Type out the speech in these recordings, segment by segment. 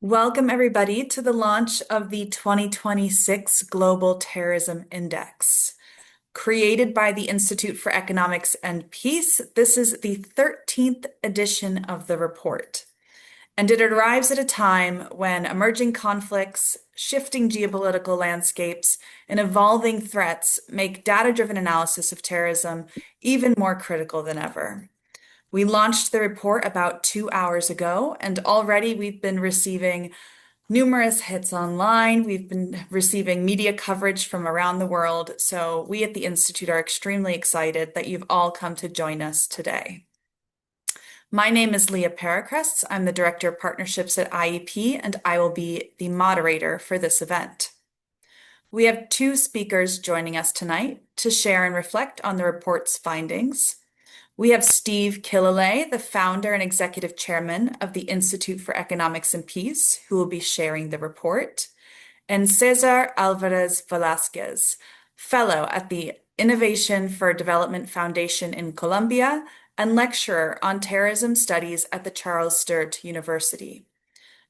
Welcome, everybody, to the launch of the 2026 Global Terrorism Index. Created by the Institute for Economics and Peace, this is the 13th edition of the report. And it arrives at a time when emerging conflicts, shifting geopolitical landscapes, and evolving threats make data-driven analysis of terrorism even more critical than ever. We launched the report about 2 hours ago, and already we've been receiving numerous hits online. We've been receiving media coverage from around the world. So we at the Institute are extremely excited that you've all come to join us today. My name is Leah Perekrests. I'm the Director of Partnerships at IEP, and I will be the moderator for this event. We have two speakers joining us tonight to share and reflect on the report's findings. We have Steve Killelea, the founder and executive chairman of the Institute for Economics and Peace, who will be sharing the report, and César Álvarez Velázquez, fellow at the Innovation for Development Foundation in Colombia and lecturer on terrorism studies at the Charles Sturt University.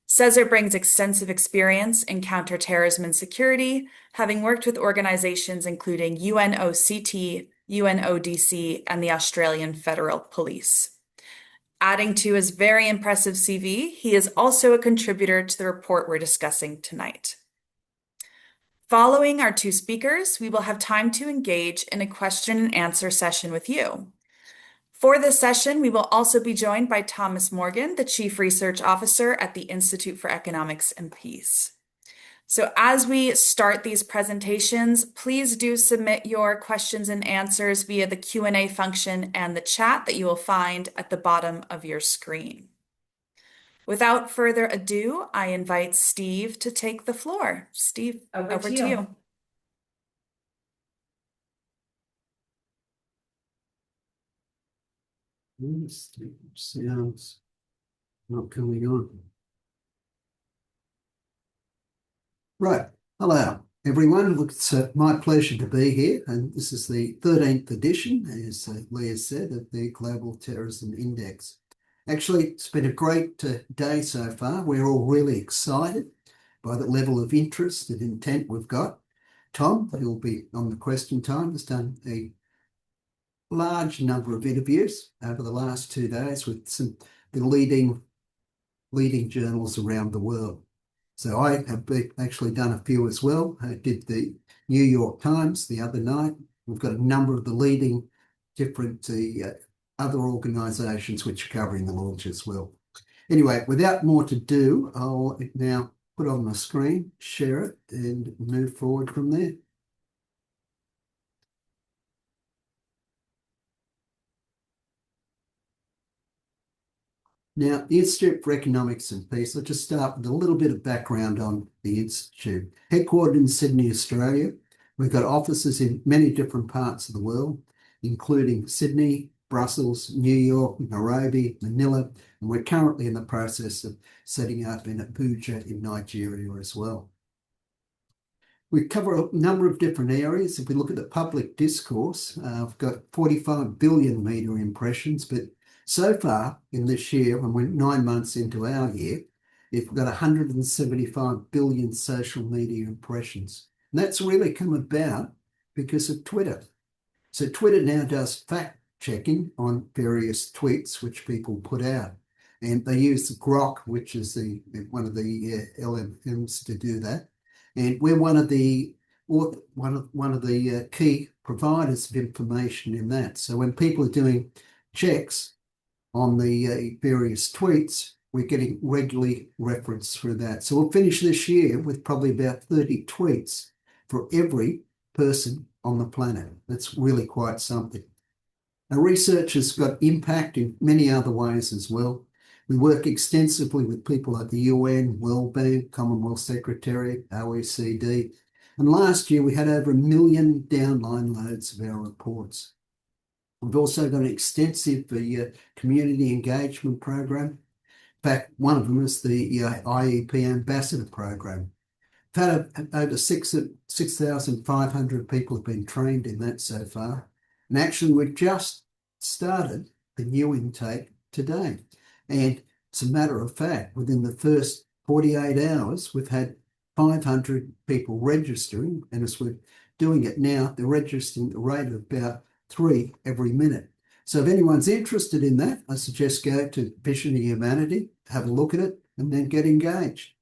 César brings extensive experience in counterterrorism and security, having worked with organizations including UNOCT, UNODC, and the Australian Federal Police. Adding to his very impressive CV, he is also a contributor to the report we're discussing tonight. Following our two speakers, we will have time to engage in a question and answer session with you. For this session, we will also be joined by Thomas Morgan, the Chief Research Officer at the Institute for Economics and Peace. So as we start these presentations, please do submit your questions and answers via the Q&A function and the chat that you will find at the bottom of your screen. Without further ado, I invite Steve to take the floor. Steve, over to you. Sounds not coming on. Right. Hello, everyone. Look, it's my pleasure to be here. And this is the 13th edition, as Leah said, of the Global Terrorism Index. Actually, it's been a great day so far. We're all really excited by the level of interest and intent we've got. Tom, who'll be on the question time, has done a large number of interviews over the last 2 days with the leading journals around the world. So I have actually done a few as well. I did the New York Times the other night. We've got a number of the leading different other organisations which are covering the launch as well. Anyway, without more to do, I'll now put on my screen, share it, and move forward from there. Now, the Institute for Economics and Peace, I'll just start with a little bit of background on the Institute. Headquartered in Sydney, Australia, we've got offices in many different parts of the world, including Sydney, Brussels, New York, Nairobi, Manila, and we're currently in the process of setting up in Abuja in Nigeria as well. We cover a number of different areas. If we look at the public discourse, we've got 45 billion media impressions, but so far in this year, when we're 9 months into our year, we've got 175 billion social media impressions. And that's really come about because of Twitter. So Twitter now does fact checking on various tweets which people put out. And they use Grok, which is one of the LLMs to do that. And we're one of the key providers of information in that. So when people are doing checks on the various tweets, we're getting regularly referenced through that. So we'll finish this year with probably about 30 tweets for every person on the planet. That's really quite something. Our research has got impact in many other ways as well. We work extensively with people like the UN, World Bank, Commonwealth Secretariat, OECD. And last year we had over 1 million downloads of our reports. We've also got an extensive community engagement program. In fact, one of them is the IEP Ambassador program. We've had over 6,500 people have been trained in that so far. And actually, we've just started the new intake today. And as a matter of fact, within the first 48 hours, we've had 500 people registering, and as we're doing it now, they're registering at the rate of about 3 every minute. So if anyone's interested in that, I suggest go to Vision of Humanity, have a look at it, and then get engaged.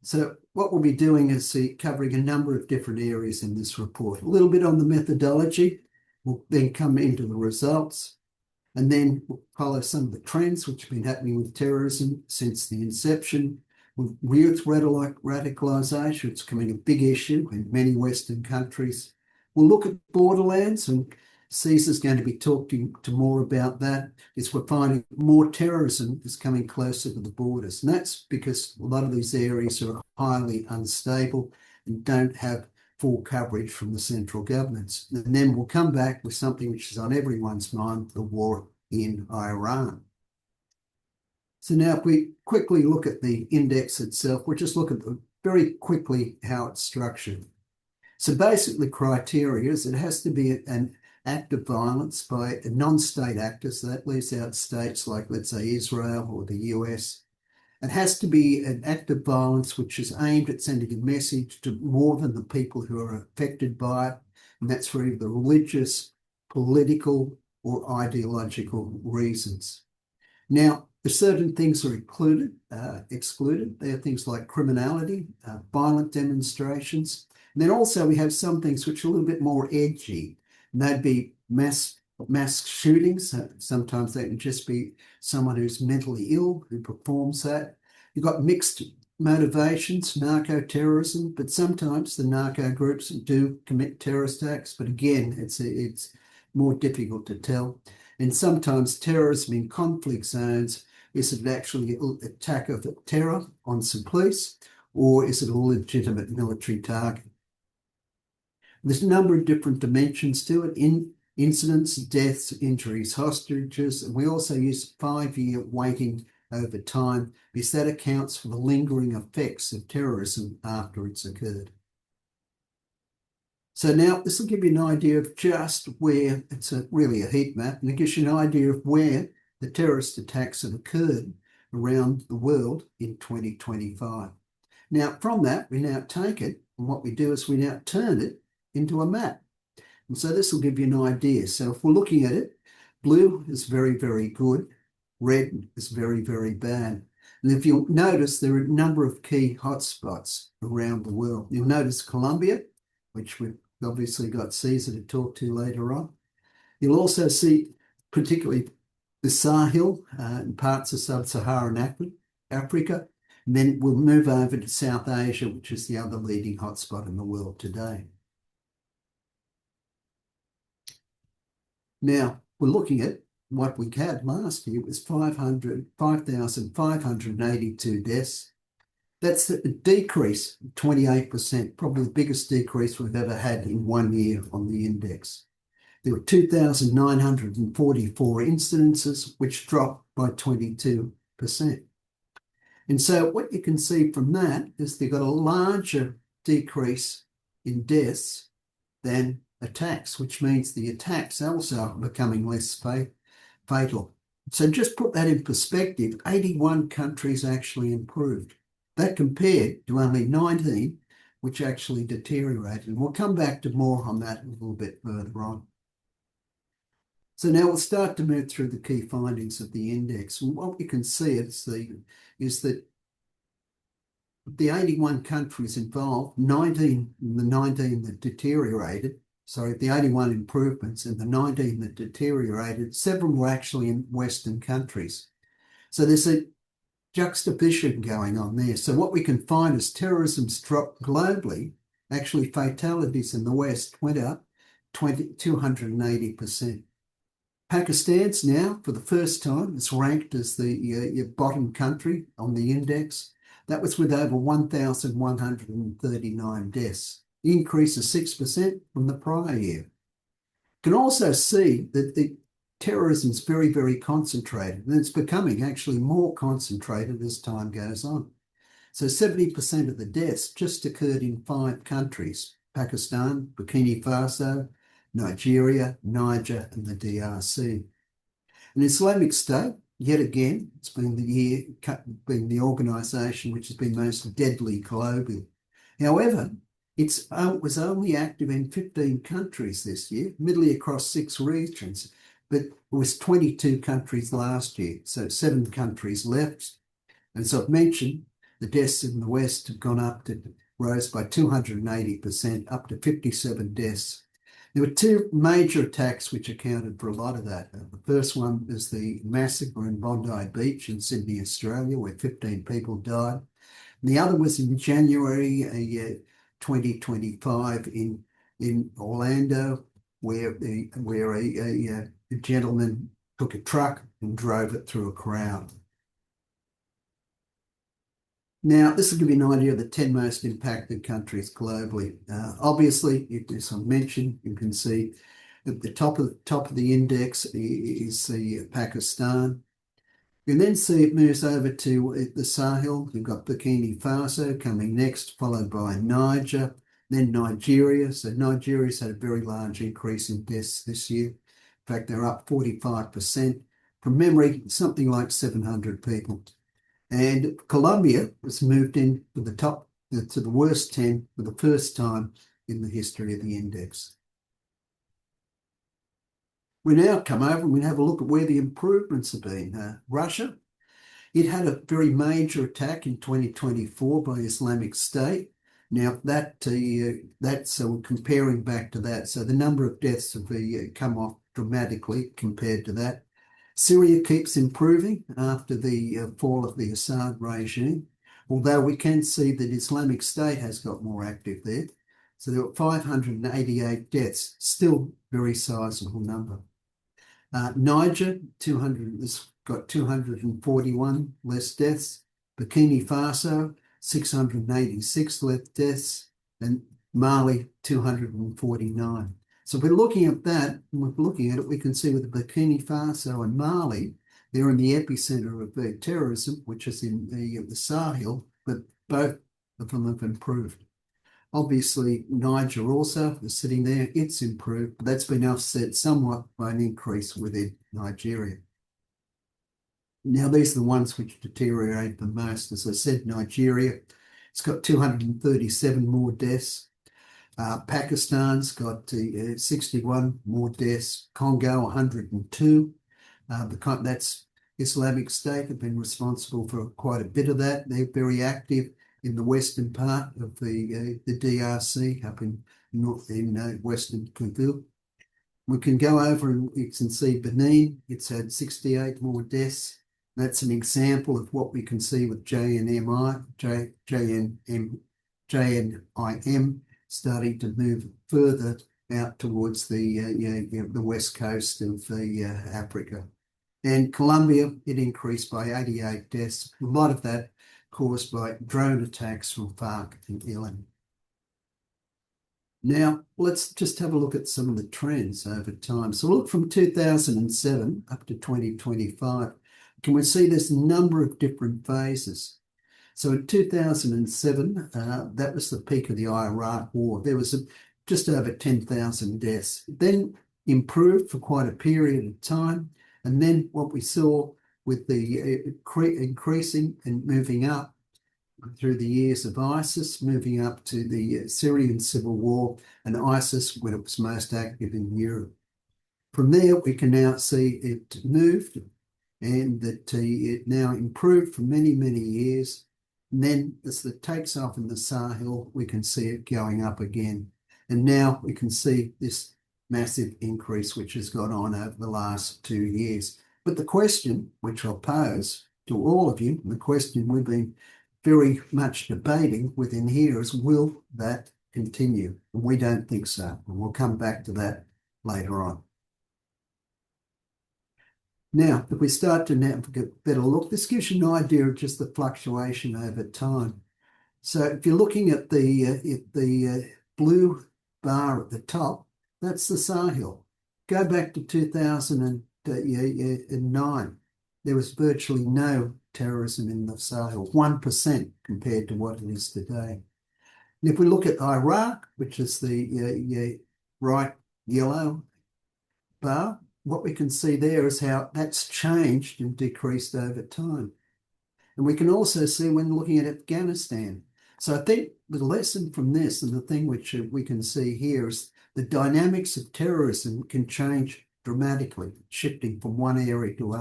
So what we'll be doing is covering a number of different areas in this report. A little bit on the methodology, we'll then come into the results, and then we'll follow some of the trends which have been happening with terrorism since the inception. With youth radicalisation, it's becoming a big issue in many Western countries. We'll look at Borderlands, and César's going to be talking to more about that. We're finding more terrorism is coming closer to the borders. And that's because a lot of these areas are highly unstable and don't have full coverage from the central governments. And then we'll come back with something which is on everyone's mind, the war in Iran. So now if we quickly look at the index itself, we'll just look at very quickly how it's structured. So basically criteria is it has to be an act of violence by a non-state actor, so that leaves out states like, let's say, Israel or the US. It has to be an act of violence which is aimed at sending a message to more than the people who are affected by it, and that's for either religious, political, or ideological reasons. Now, if certain things are excluded, there are things like criminality, violent demonstrations, and then also we have some things which are a little bit more edgy, and that'd be mass shootings. Sometimes that can just be someone who's mentally ill who performs that. You've got mixed motivations, narco-terrorism, but sometimes the narco groups do commit terrorist acts, but again, it's more difficult to tell. And sometimes terrorism in conflict zones, is it actually an attack of terror on some police, or is it a legitimate military target? There's a number of different dimensions to it, incidents, deaths, injuries, hostages, and we also use 5-year weighting over time because that accounts for the lingering effects of terrorism after it's occurred. So now this will give you an idea of just where, it's really a heat map, and it gives you an idea of where the terrorist attacks have occurred around the world in 2025. Now from that, we now take it, and what we do is we now turn it into a map. And so this will give you an idea. So if we're looking at it, blue is very, very good. Red is very, very bad. And if you'll notice, there are a number of key hotspots around the world. You'll notice Colombia, which we've obviously got César to talk to later on. You'll also see particularly the Sahel and parts of sub-Saharan Africa. And then we'll move over to South Asia, which is the other leading hotspot in the world today. Now, we're looking at what we had last year was 5,582 deaths. That's a decrease of 28%, probably the biggest decrease we've ever had in 1 year on the index. There were 2,944 incidences, which dropped by 22%. And so what you can see from that is they've got a larger decrease in deaths than attacks, which means the attacks also are becoming less fatal. So just put that in perspective, 81 countries actually improved. That compared to only 19, which actually deteriorated. And we'll come back to more on that a little bit further on. So now we'll start to move through the key findings of the index. And what we can see is that the 81 countries involved, the 19 that deteriorated, the 81 improvements and the 19 that deteriorated, several were actually in Western countries. So there's a juxtaposition going on there. So what we can find is terrorism's dropped globally. Actually, fatalities in the West went up 280%. Pakistan's now, for the first time, is ranked as the bottom country on the index. That was with over 1,139 deaths, the increase of 6% from the prior year. You can also see that the terrorism is very, very concentrated, and it's becoming actually more concentrated as time goes on. So 70% of the deaths just occurred in 5 countries: Pakistan, Burkina Faso, Nigeria, Niger, and the DRC. And Islamic State yet again, it's been the year, been the organisation which has been most deadly globally. However, it was only active in 15 countries this year, midly across 6 regions, but it was 22 countries last year, so 7 countries left. And as I've mentioned, the deaths in the West have rose by 280%, up to 57 deaths. There were 2 major attacks which accounted for a lot of that. The first one is the massacre in Bondi Beach in Sydney, Australia, where 15 people died. And the other was in January 2025 in Orlando, where a gentleman took a truck and drove it through a crowd. Now, this will give you an idea of the 10 most impacted countries globally. Obviously, as I mentioned, you can see at the top of the index is the Pakistan. You can then see it moves over to the Sahel. You've got Burkina Faso coming next, followed by Niger, then Nigeria. So Nigeria's had a very large increase in deaths this year. In fact, they're up 45%. From memory, something like 700 people. And Colombia has moved in to the worst 10 for the first time in the history of the index. We now come over and we have a look at where the improvements have been. Russia, it had a very major attack in 2024 by Islamic State. Now that's comparing back to that. So the number of deaths have come off dramatically compared to that. Syria keeps improving after the fall of the Assad regime, although we can see that Islamic State has got more active there. So there were 588 deaths, still very sizable number. Niger, has got 241 less deaths. Burkina Faso, 686 less deaths. And Mali, 249. So if we're looking at that, and we're looking at it, we can see with the Burkina Faso and Mali, they're in the epicenter of terrorism, which is in the Sahel, but both of them have improved. Obviously, Niger also is sitting there. It's improved, but that's been offset somewhat by an increase within Nigeria. Now, these are the ones which deteriorate the most. As I said, Nigeria, it's got 237 more deaths. Pakistan's got 61 more deaths. Congo, 102. That's Islamic State have been responsible for quite a bit of that. They're very active in the western part of the DRC, up in western Kivu. We can go over and you can see Benin. It's had 68 more deaths. That's an example of what we can see with JNIM starting to move further out towards the west coast of Africa. And Colombia, it increased by 88 deaths. A lot of that caused by drone attacks from FARC and ILN. Now, let's just have a look at some of the trends over time. So look from 2007 up to 2025. Can we see there's a number of different phases? So in 2007, that was the peak of the Iraq War. There was just over 10,000 deaths. Then improved for quite a period of time. And then what we saw with the increasing and moving up through the years of ISIS, moving up to the Syrian civil war and ISIS when it was most active in Europe. From there, we can now see it moved and that it now improved for many, many years. And then as it takes off in the Sahel, we can see it going up again. And now we can see this massive increase which has gone on over the last 2 years. But the question which I'll pose to all of you, and the question we've been very much debating within here is, will that continue? And we don't think so. And we'll come back to that later on. Now, if we start to now get a better look, this gives you an idea of just the fluctuation over time. So if you're looking at the blue bar at the top, that's the Sahel. Go back to 2009. There was virtually no terrorism in the Sahel, 1% compared to what it is today. And if we look at Iraq, which is the right yellow bar, what we can see there is how that's changed and decreased over time. And we can also see when looking at Afghanistan. So I think the lesson from this, and the thing which we can see here, is the dynamics of terrorism can change dramatically, shifting from one area to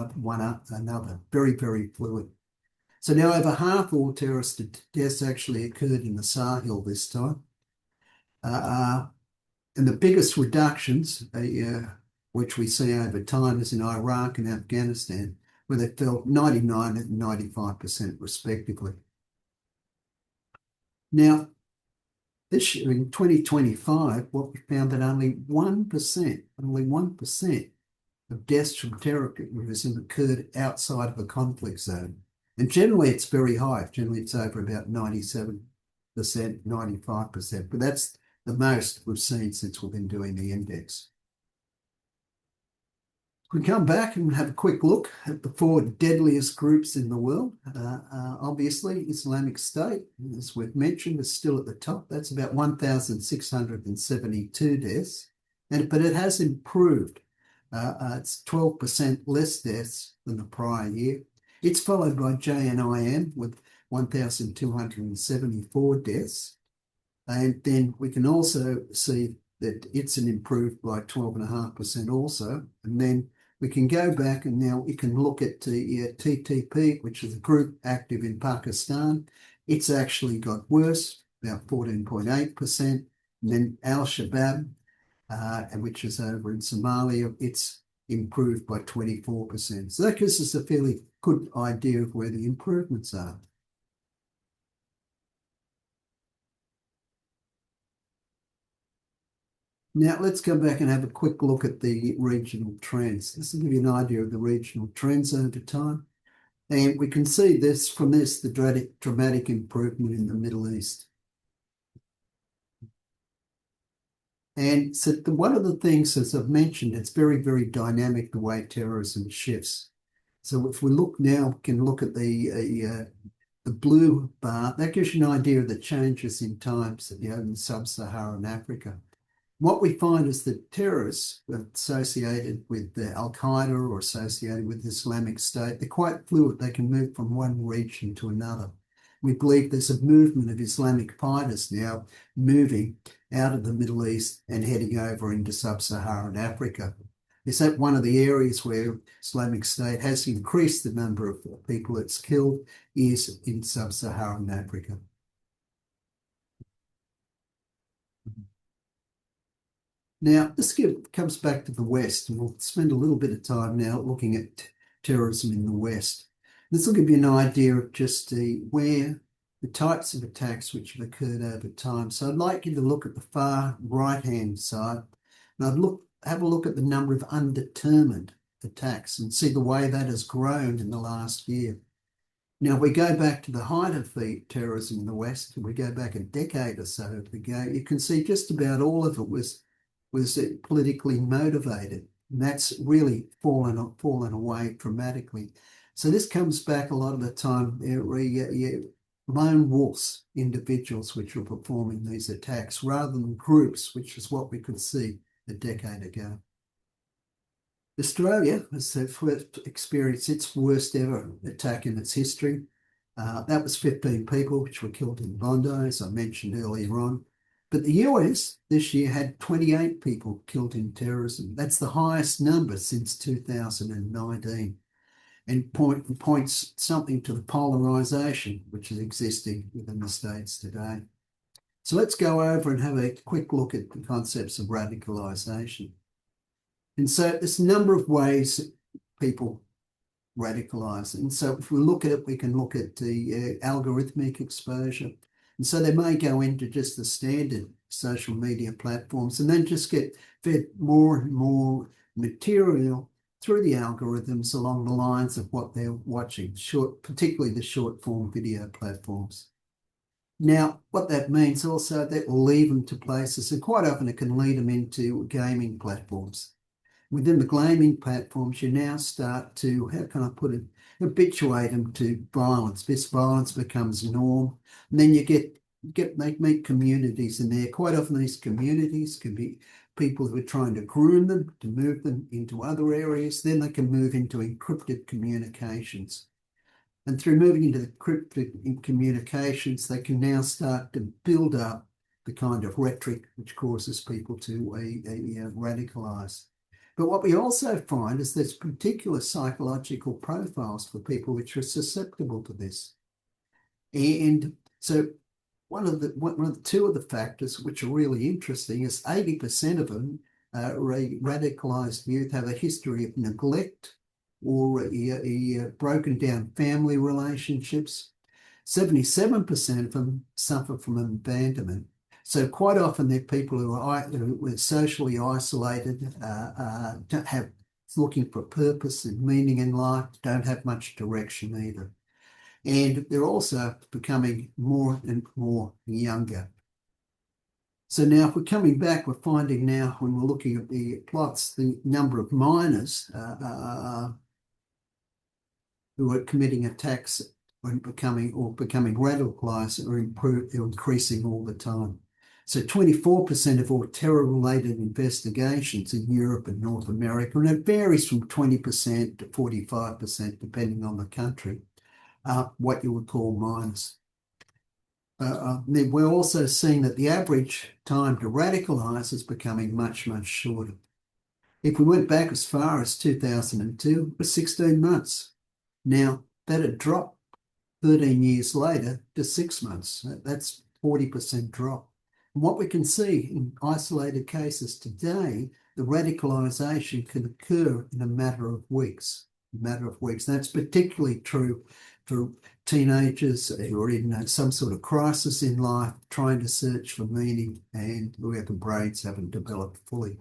another. Very, very fluid. So now over half all terrorist deaths actually occurred in the Sahel this time. And the biggest reductions, which we see over time, is in Iraq and Afghanistan, where they fell 99 and 95% respectively. Now, this year in 2025, what we found that only 1% of deaths from terrorism occurred outside of a conflict zone. And generally it's very high. Generally it's over about 97%, 95%, but that's the most we've seen since we've been doing the index. We come back and have a quick look at the 4 deadliest groups in the world. Obviously, Islamic State, as we've mentioned, is still at the top. That's about 1,672 deaths, but it has improved. It's 12% less deaths than the prior year. It's followed by JNIM with 1,274 deaths. And then we can also see that it's improved by 12.5% also. And then we can go back and now we can look at the TTP, which is a group active in Pakistan. It's actually got worse, about 14.8%. And then Al-Shabaab, which is over in Somalia, it's improved by 24%. So that gives us a fairly good idea of where the improvements are. Now let's come back and have a quick look at the regional trends. This will give you an idea of the regional trends over time. And we can see this from this, the dramatic improvement in the Middle East. And so one of the things, as I've mentioned, it's very, very dynamic the way terrorism shifts. So if we look now, we can look at the blue bar. That gives you an idea of the changes in times in sub-Saharan Africa. What we find is that terrorists associated with Al-Qaeda or associated with Islamic State, they're quite fluid. They can move from one region to another. We believe there's a movement of Islamic fighters now moving out of the Middle East and heading over into sub-Saharan Africa. Is that one of the areas where Islamic State has increased the number of people it's killed is in sub-Saharan Africa. Now, this comes back to the West, and we'll spend a little bit of time now looking at terrorism in the West. This will give you an idea of just where the types of attacks which have occurred over time. So I'd like you to look at the far right-hand side, and I'd have a look at the number of undetermined attacks and see the way that has grown in the last year. Now, if we go back to the height of the terrorism in the West, and we go back a decade or so ago, you can see just about all of it was politically motivated. And that's really fallen away dramatically. So this comes back a lot of the time, lone wolves, individuals which are performing these attacks rather than groups, which is what we could see a decade ago. Australia has experienced its worst ever attack in its history. That was 15 people which were killed in Bondi, as I mentioned earlier on. But the US this year had 28 people killed in terrorism. That's the highest number since 2019 and points something to the polarisation which is existing within the States today. So let's go over and have a quick look at the concepts of radicalisation. And so there's a number of ways people radicalise. And so if we look at it, we can look at the algorithmic exposure. And so they may go into just the standard social media platforms and then just get fed more and more material through the algorithms along the lines of what they're watching, particularly the short form video platforms. Now, what that means also, that will lead them to places, and quite often it can lead them into gaming platforms. Within the gaming platforms, you now start to, how can I put it, habituate them to violence. This violence becomes norm. And then you meet communities in there. Quite often these communities can be people who are trying to groom them, to move them into other areas. Then they can move into encrypted communications. And through moving into the encrypted communications, they can now start to build up the kind of rhetoric which causes people to radicalise. But what we also find is there's particular psychological profiles for people which are susceptible to this. And so two of the factors which are really interesting is 80% of them, radicalised youth, have a history of neglect or broken down family relationships. 77% of them suffer from abandonment. So quite often they're people who are socially isolated, looking for purpose and meaning in life, don't have much direction either. And they're also becoming more and more younger. So now if we're coming back, we're finding now when we're looking at the plots, the number of minors who are committing attacks and becoming radicalised are increasing all the time. So 24% of all terror-related investigations in Europe and North America, and it varies from 20% to 45% depending on the country, are what you would call minors. We're also seeing that the average time to radicalise is becoming much, much shorter. If we went back as far as 2002, it was 16 months. Now, that had dropped 13 years later to 6 months. That's 40% drop. And what we can see in isolated cases today, the radicalisation can occur in a matter of weeks. That's particularly true for teenagers who are in some sort of crisis in life, trying to search for meaning and where the brains haven't developed fully.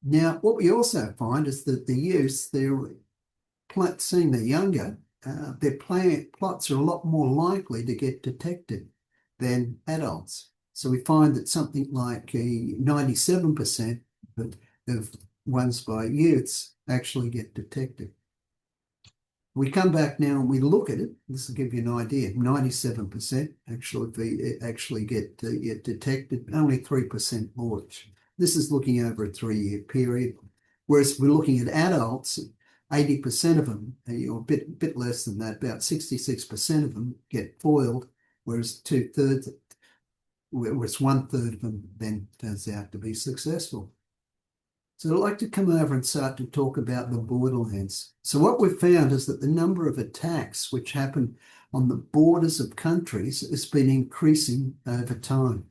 Now, what we also find is that the youth, seeing they're younger, their plots are a lot more likely to get detected than adults. So we find that something like 97% of ones by youths actually get detected. We come back now and we look at it. This will give you an idea. 97% actually get detected, only 3% launch. This is looking over a 3-year period. Whereas we're looking at adults, 80% of them, or a bit less than that, about 66% of them get foiled, whereas 1/3 of them then turns out to be successful. So I'd like to come over and start to talk about the borderlands. So what we've found is that the number of attacks which happen on the borders of countries has been increasing over time.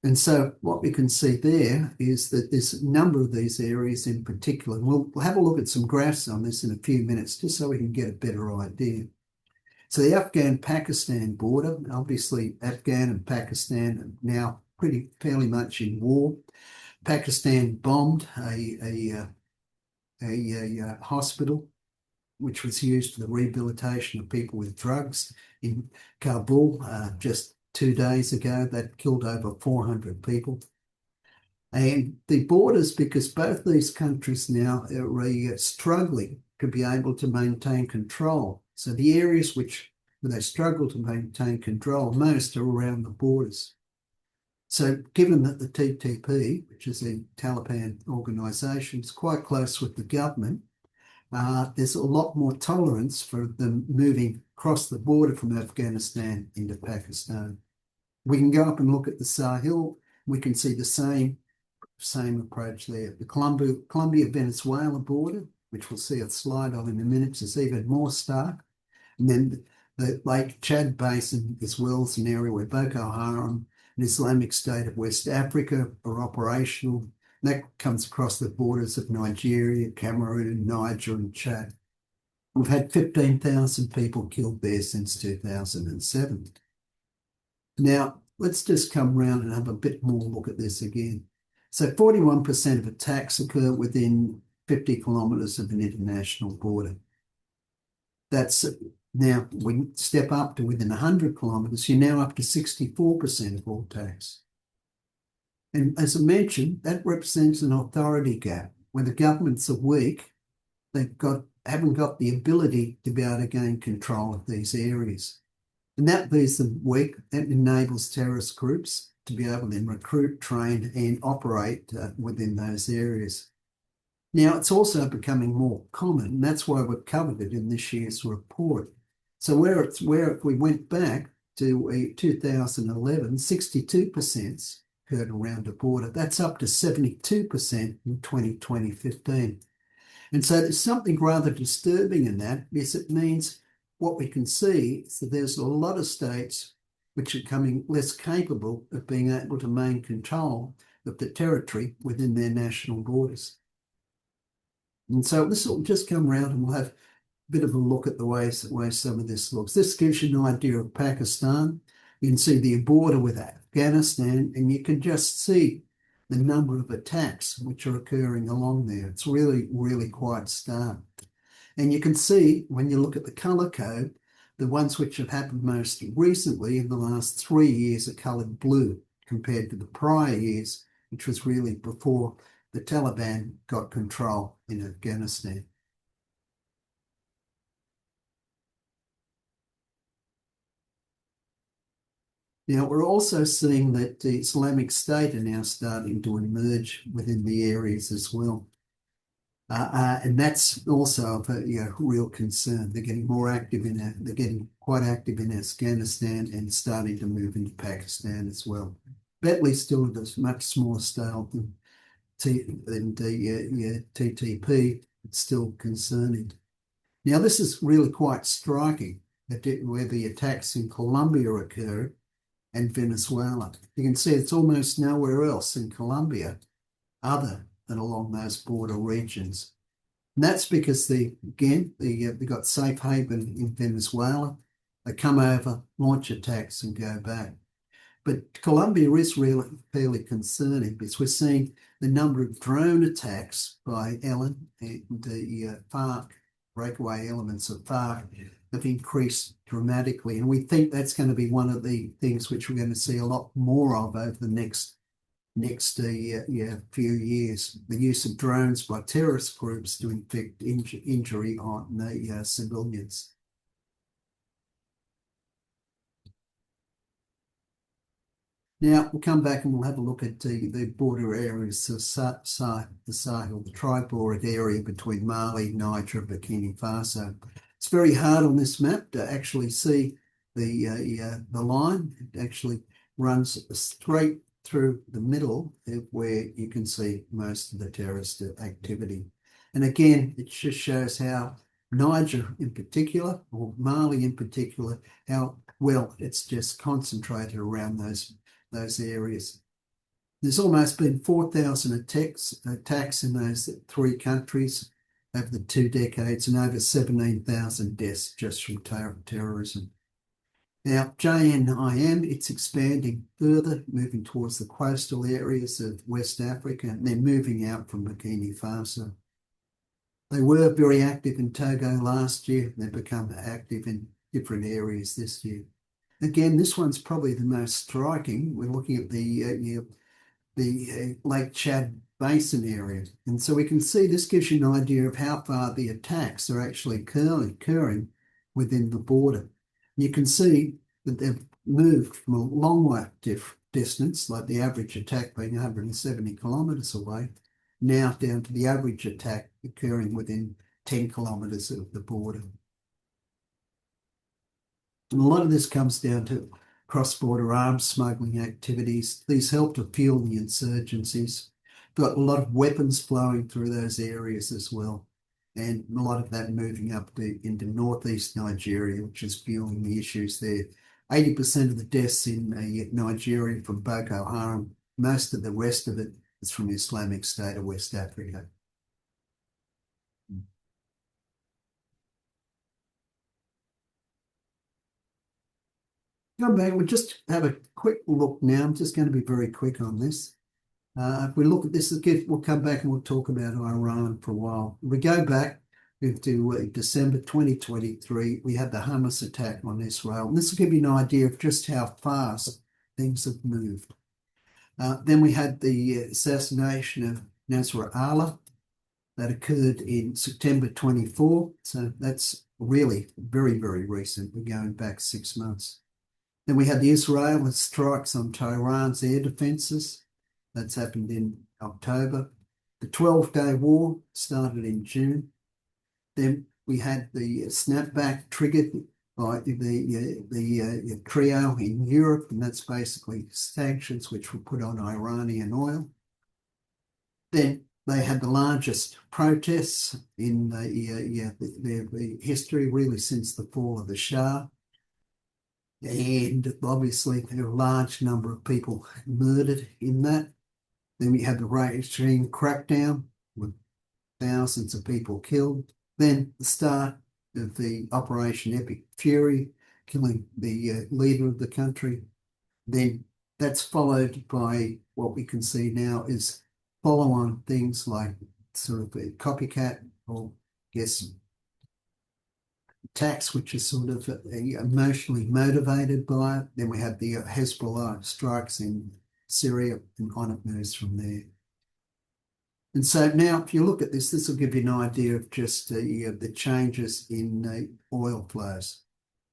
And so what we can see there is that there's a number of these areas in particular. We'll have a look at some graphs on this in a few minutes just so we can get a better idea. So the Afghan-Pakistan border, obviously Afghan and Pakistan are now fairly much in war. Pakistan bombed a hospital which was used for the rehabilitation of people with drugs in Kabul just 2 days ago. That killed over 400 people. And the borders, because both these countries now are struggling to be able to maintain control. So the areas where they struggle to maintain control most are around the borders. So given that the TTP, which is a Taliban organisation, is quite close with the government, there's a lot more tolerance for them moving across the border from Afghanistan into Pakistan. We can go up and look at the Sahel. We can see the same approach there. The Colombia-Venezuela border, which we'll see a slide on in a minute, is even more stark. And then the Lake Chad Basin as well is an area where Boko Haram and Islamic State of West Africa are operational. That comes across the borders of Nigeria, Cameroon, Niger, and Chad. We've had 15,000 people killed there since 2007. Now, let's just come around and have a bit more look at this again. So 41% of attacks occur within 50 kilometres of an international border. That's now, we step up to within 100 kilometres, you're now up to 64% of all attacks. And as I mentioned, that represents an authority gap. When the governments are weak, they haven't got the ability to be able to gain control of these areas. And that leaves them weak. That enables terrorist groups to be able to then recruit, train, and operate within those areas. Now, it's also becoming more common, and that's why we've covered it in this year's report. So where if we went back to 2011, 62% occurred around a border. That's up to 72% in 2015. And so there's something rather disturbing in that, because it means what we can see is that there's a lot of states which are becoming less capable of being able to maintain control of the territory within their national borders. And so this will just come around and we'll have a bit of a look at the way some of this looks. This gives you an idea of Pakistan. You can see the border with Afghanistan, and you can just see the number of attacks which are occurring along there. It's really, really quite stark. And you can see when you look at the colour code, the ones which have happened most recently in the last 3 years are coloured blue compared to the prior years, which was really before the Taliban got control in Afghanistan. Now, we're also seeing that the Islamic State are now starting to emerge within the areas as well. And that's also of a real concern. They're getting more active they're getting quite active in Afghanistan and starting to move into Pakistan as well. Bentley still at a much smaller scale than the TTP. It's still concerning. Now, this is really quite striking, where the attacks in Colombia occurred and Venezuela. You can see it's almost nowhere else in Colombia other than along those border regions. And that's because they got safe haven in Venezuela. They come over, launch attacks and go back. But Colombia is really fairly concerning, because we're seeing the number of drone attacks by Ellen and the FARC, breakaway elements of FARC, have increased dramatically. And we think that's going to be one of the things which we're going to see a lot more of over the next few years. The use of drones by terrorist groups to inflict injury on the civilians. Now, we'll come back and we'll have a look at the border areas, the Sahel, the tri-border area between Mali, Niger, Burkina Faso. It's very hard on this map to actually see the line. It actually runs straight through the middle where you can see most of the terrorist activity. And again, it just shows how Niger in particular, or Mali in particular, how well it's just concentrated around those areas. There's almost been 4,000 attacks in those 3 countries over the 2 decades, and over 17,000 deaths just from terrorism. Now, JNIM, it's expanding further, moving towards the coastal areas of West Africa, and then moving out from Burkina Faso. They were very active in Togo last year. They've become active in different areas this year. Again, this one's probably the most striking. We're looking at the Lake Chad Basin area. And so we can see this gives you an idea of how far the attacks are actually occurring within the border. You can see that they've moved from a long distance, like the average attack being 170 kilometres away, now down to the average attack occurring within 10 kilometres of the border. And a lot of this comes down to cross-border arms smuggling activities. These help to fuel the insurgencies. Got a lot of weapons flowing through those areas as well. And a lot of that moving up into northeast Nigeria, which is fueling the issues there. 80% of the deaths in Nigeria from Boko Haram. Most of the rest of it is from the Islamic State of West Africa. Come back, we'll just have a quick look now. I'm just going to be very quick on this. If we look at this again, we'll come back and we'll talk about Iran for a while. If we go back into December 2023, we had the Hamas attack on Israel. And this will give you an idea of just how fast things have moved. Then we had the assassination of Nasrallah that occurred in September 24. So that's really very, very recent. We're going back 6 months. Then we had the Israeli strikes on Tehran's air defences. That's happened in October. The 12-day war started in June. Then we had the snapback triggered by the trio in Europe, and that's basically sanctions which were put on Iranian oil. Then they had the largest protests in the history, really, since the fall of the Shah. And obviously, there were a large number of people murdered in that. Then we had the regime crackdown with thousands of people killed. Then the start of the Operation Epic Fury, killing the leader of the country. Then that's followed by what we can see now is follow-on things like sort of a copycat or, I guess, attacks, which is sort of emotionally motivated by it. Then we have the Hezbollah strikes in Syria, and on it moves from there. And so now, if you look at this, this will give you an idea of just the changes in oil flows.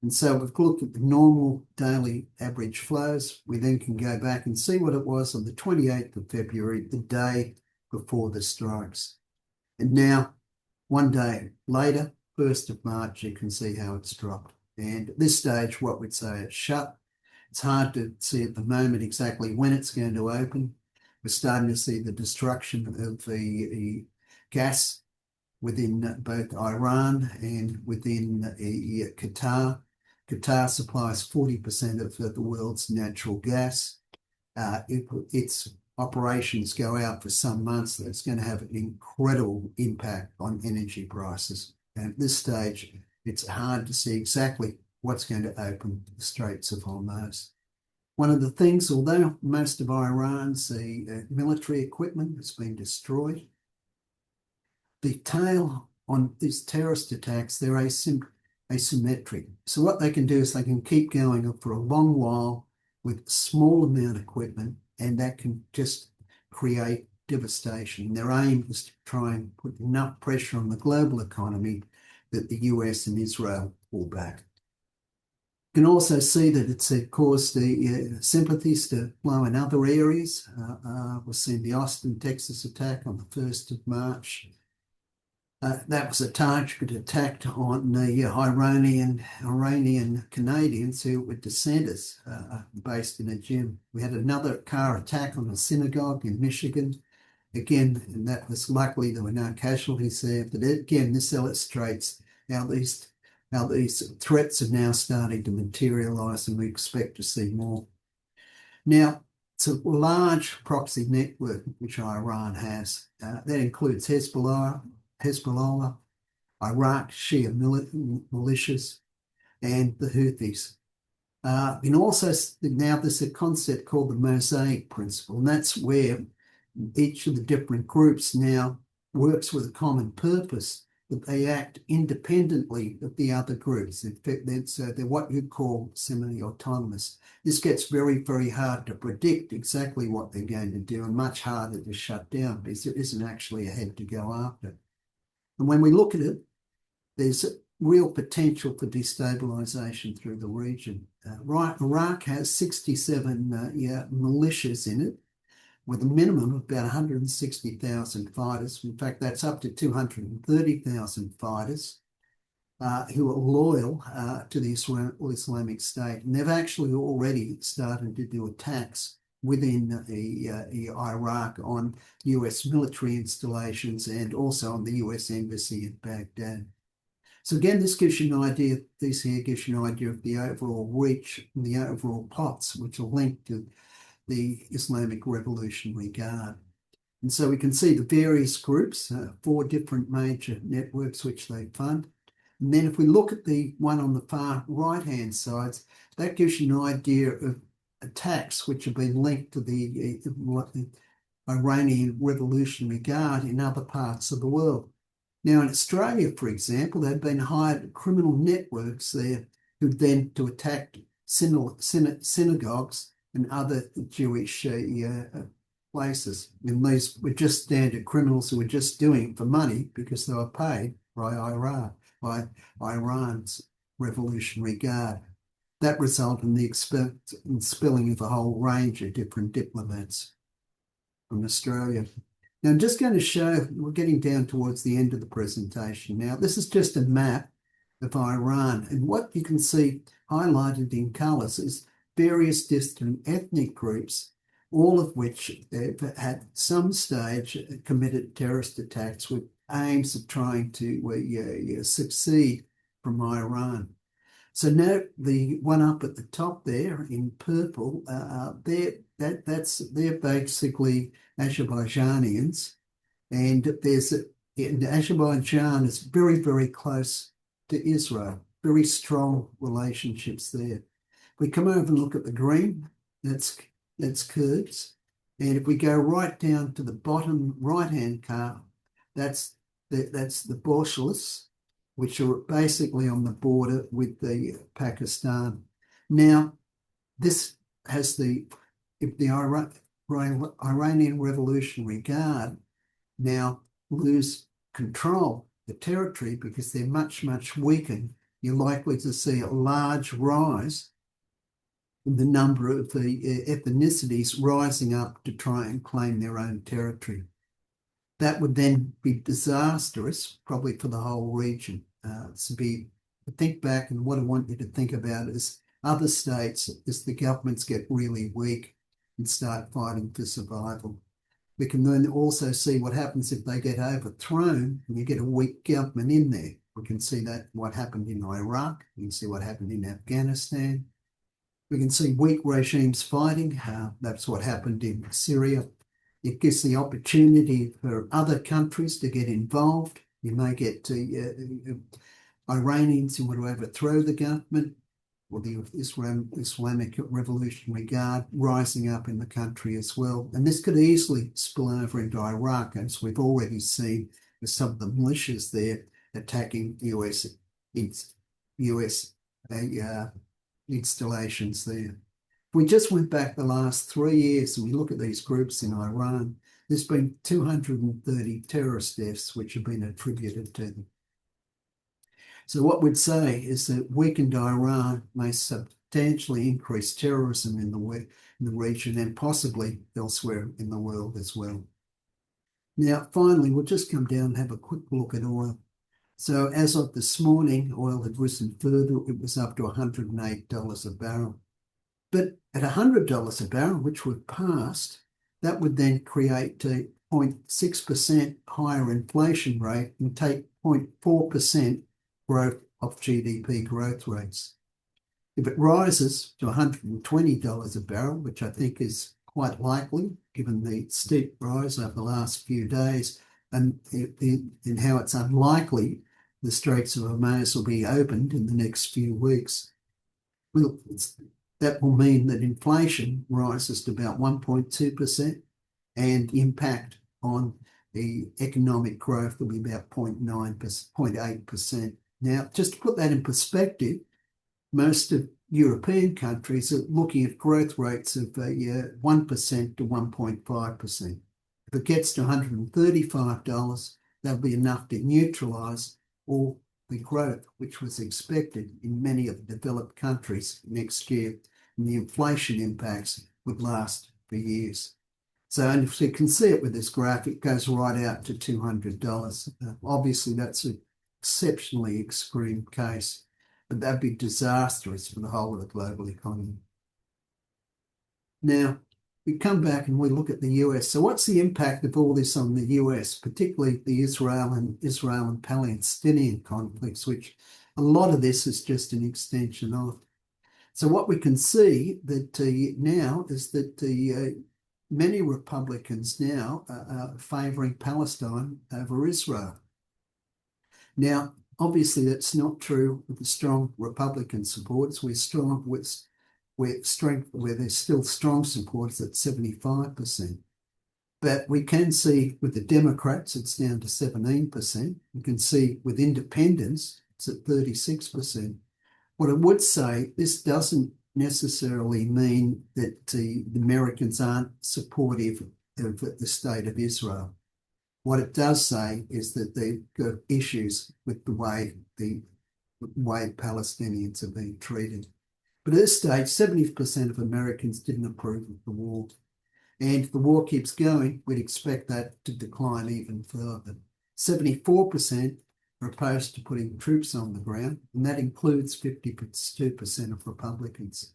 And so we've looked at the normal daily average flows. We then can go back and see what it was on the 28th of February, the day before the strikes. And now, one day later, 1st of March, you can see how it's dropped. And at this stage, what we'd say it's shut. It's hard to see at the moment exactly when it's going to open. We're starting to see the destruction of the gas within both Iran and within Qatar. Qatar supplies 40% of the world's natural gas. Its operations go out for some months. That's going to have an incredible impact on energy prices. And at this stage, it's hard to see exactly what's going to open the Straits of Hormuz. One of the things, although most of Iran's military equipment has been destroyed, the tail on these terrorist attacks, they're asymmetric. So what they can do is they can keep going for a long while with a small amount of equipment, and that can just create devastation. Their aim is to try and put enough pressure on the global economy that the US and Israel pull back. You can also see that it's caused the sympathies to flow in other areas. We've seen the Austin, Texas attack on the 1st of March. That was a targeted attack on the Iranian Canadians who were dissenters based in a gym. We had another car attack on a synagogue in Michigan. Again, and that was luckily there were no casualties there. But again, this illustrates how these threats are now starting to materialise, and we expect to see more. Now, it's a large proxy network which Iran has. That includes Hezbollah, Iraq Shia militias, and the Houthis. And also now there's a concept called the mosaic principle, and that's where each of the different groups now works with a common purpose, but they act independently of the other groups. In fact, they're what you'd call semi-autonomous. This gets very, very hard to predict exactly what they're going to do, and much harder to shut down because there isn't actually a head to go after. And when we look at it, there's real potential for destabilisation through the region. Iraq has 67 militias in it, with a minimum of about 160,000 fighters. In fact, that's up to 230,000 fighters who are loyal to the Islamic State. And they've actually already started to do attacks within Iraq on US military installations and also on the US embassy in Baghdad. So again, this gives you an idea, this here gives you an idea of the overall reach and the overall plots, which are linked to the Islamic Revolutionary Guard. And so we can see the various groups, 4 different major networks which they fund. And then if we look at the one on the far right-hand side, that gives you an idea of attacks which have been linked to the Iranian Revolutionary Guard in other parts of the world. Now in Australia, for example, there have been hired criminal networks there who then to attack synagogues and other Jewish places. And these were just standard criminals who were just doing it for money because they were paid by Iran's Revolutionary Guard. that resulted in the expelling of a whole range of different diplomats from Australia. Now, I'm just going to show, we're getting down towards the end of the presentation now. This is just a map of Iran, and what you can see highlighted in colours is various different ethnic groups, all of which have at some stage committed terrorist attacks with aims of trying to succeed from Iran. So note the one up at the top there in purple, they're basically Azerbaijanians, and Azerbaijan is very, very close to Israel, very strong relationships there. If we come over and look at the green, that's Kurds, and if we go right down to the bottom right-hand car, that's the Borshalists, which are basically on the border with the Pakistan. Now, this has if the Iranian Revolutionary Guard now lose control the territory because they're much, much weakened, you're likely to see a large rise in the number of the ethnicities rising up to try and claim their own territory. That would then be disastrous, probably for the whole region. Think back, and what I want you to think about is other states, as the governments get really weak and start fighting for survival. We can then also see what happens if they get overthrown and you get a weak government in there. We can see that what happened in Iraq. We can see what happened in Afghanistan. We can see weak regimes fighting. That's what happened in Syria. It gives the opportunity for other countries to get involved. You may get Iranians who want to overthrow the government, or the Islamic Revolutionary Guard rising up in the country as well. And this could easily spill over into Iraq, as we've already seen with some of the militias there attacking US installations there. If we just went back the last 3 years and we look at these groups in Iran, there's been 230 terrorist deaths which have been attributed to them. So what we'd say is that weakened Iran may substantially increase terrorism in the region and possibly elsewhere in the world as well. Now, finally, we'll just come down and have a quick look at oil. So as of this morning, oil had risen further. It was up to $108 a barrel. But at $100 a barrel, which we've passed, that would then create a 0.6% higher inflation rate and take 0.4% growth of GDP growth rates. If it rises to $120 a barrel, which I think is quite likely, given the steep rise over the last few days, and in how it's unlikely the Straits of Hormuz will be opened in the next few weeks, well, that will mean that inflation rises to about 1.2% and impact on the economic growth will be about 0.8%. Now, just to put that in perspective, most of European countries are looking at growth rates of 1% to 1.5%. If it gets to $135, that'll be enough to neutralise all the growth which was expected in many of the developed countries next year, and the inflation impacts would last for years. So, and if you can see it with this graph, it goes right out to $200. Obviously, that's an exceptionally extreme case, but that'd be disastrous for the whole of the global economy. Now, we come back and we look at the US. So what's the impact of all this on the US, particularly the Israel and Palestinian conflicts, which a lot of this is just an extension of. So what we can see that now is that many Republicans now are favouring Palestine over Israel. Now, obviously, that's not true with the strong Republican supporters. We're where there's still strong supporters at 75%. But we can see with the Democrats, it's down to 17%. You can see with independents, it's at 36%. What I would say, this doesn't necessarily mean that the Americans aren't supportive of the state of Israel. What it does say is that they've got issues with the way Palestinians are being treated. But at this stage, 70% of Americans didn't approve of the war. And if the war keeps going, we'd expect that to decline even further. 74% are opposed to putting troops on the ground, and that includes 52% of Republicans.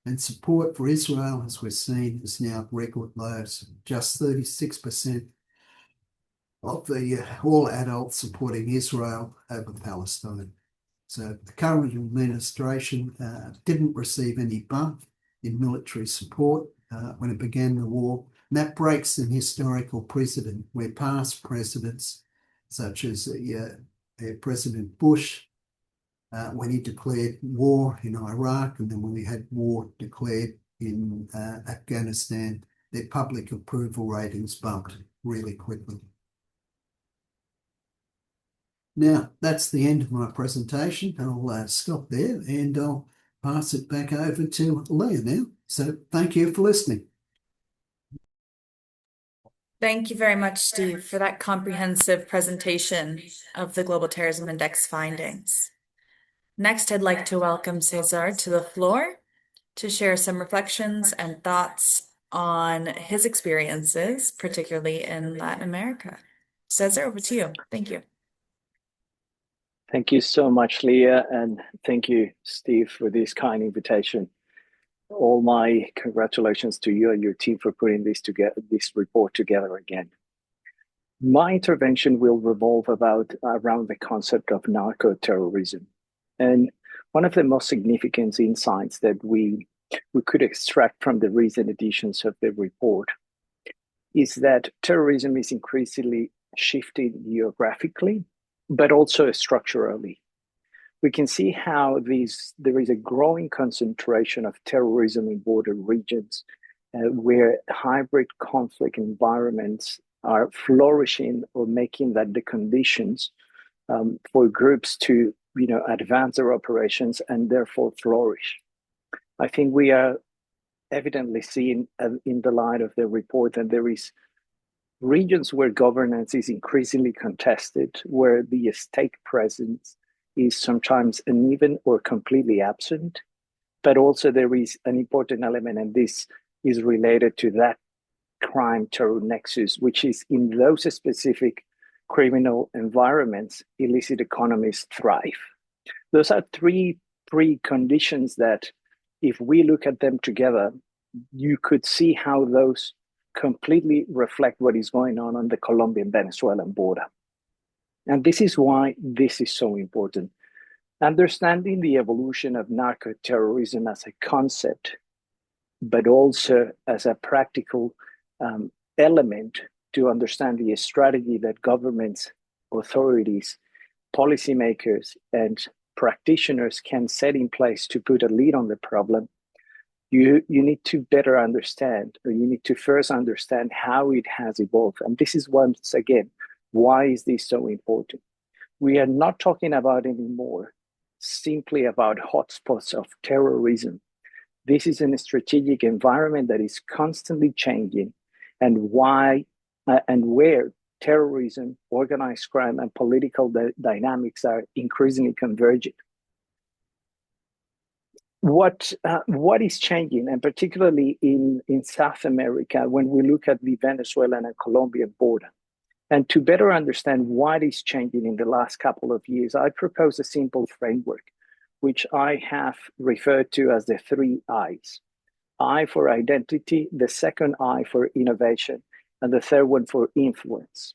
And support for Israel, as we're seeing, is now at record lows. Just 36% of the all adults supporting Israel over Palestine. So the current administration didn't receive any bump in military support when it began the war. And that breaks an historical precedent where past presidents, such as President Bush, when he declared war in Iraq, and then when we had war declared in Afghanistan, their public approval ratings bumped really quickly. Now, that's the end of my presentation. I'll stop there and I'll pass it back over to Leah now. So thank you for listening. Thank you very much, Steve, for that comprehensive presentation of the Global Terrorism Index findings. Next, I'd like to welcome César to the floor to share some reflections and thoughts on his experiences, particularly in Latin America. César, over to you. Thank you. Thank you so much, Leah, and thank you, Steve, for this kind invitation. All my congratulations to you and your team for putting this report together again. My intervention will revolve around the concept of narco-terrorism. And one of the most significant insights that we could extract from the recent editions of the report is that terrorism is increasingly shifting geographically, but also structurally. We can see how there is a growing concentration of terrorism in border regions where hybrid conflict environments are flourishing or making that the conditions for groups to advance their operations and therefore flourish. I think we are evidently seeing in the light of the report that there is regions where governance is increasingly contested, where the state presence is sometimes uneven or completely absent, but also there is an important element, and this is related to that crime-terror nexus, which is in those specific criminal environments, illicit economies thrive. Those are three preconditions that, if we look at them together, you could see how those completely reflect what is going on the Colombian-Venezuelan border. And this is why this is so important. Understanding the evolution of narco-terrorism as a concept, but also as a practical element to understand the strategy that governments, authorities, policymakers, and practitioners can set in place to put a lid on the problem, you need to better understand, or you need to first understand how it has evolved. And this is once again, why is this so important? We are not talking about anymore simply about hotspots of terrorism. This is a strategic environment that is constantly changing, and why and where terrorism, organized crime, and political dynamics are increasingly converging. What is changing, and particularly in South America, when we look at the Venezuelan and Colombian border, and to better understand what is changing in the last couple of years, I propose a simple framework, which I have referred to as the 3 I's. I for identity, the second I for innovation, and the third one for influence.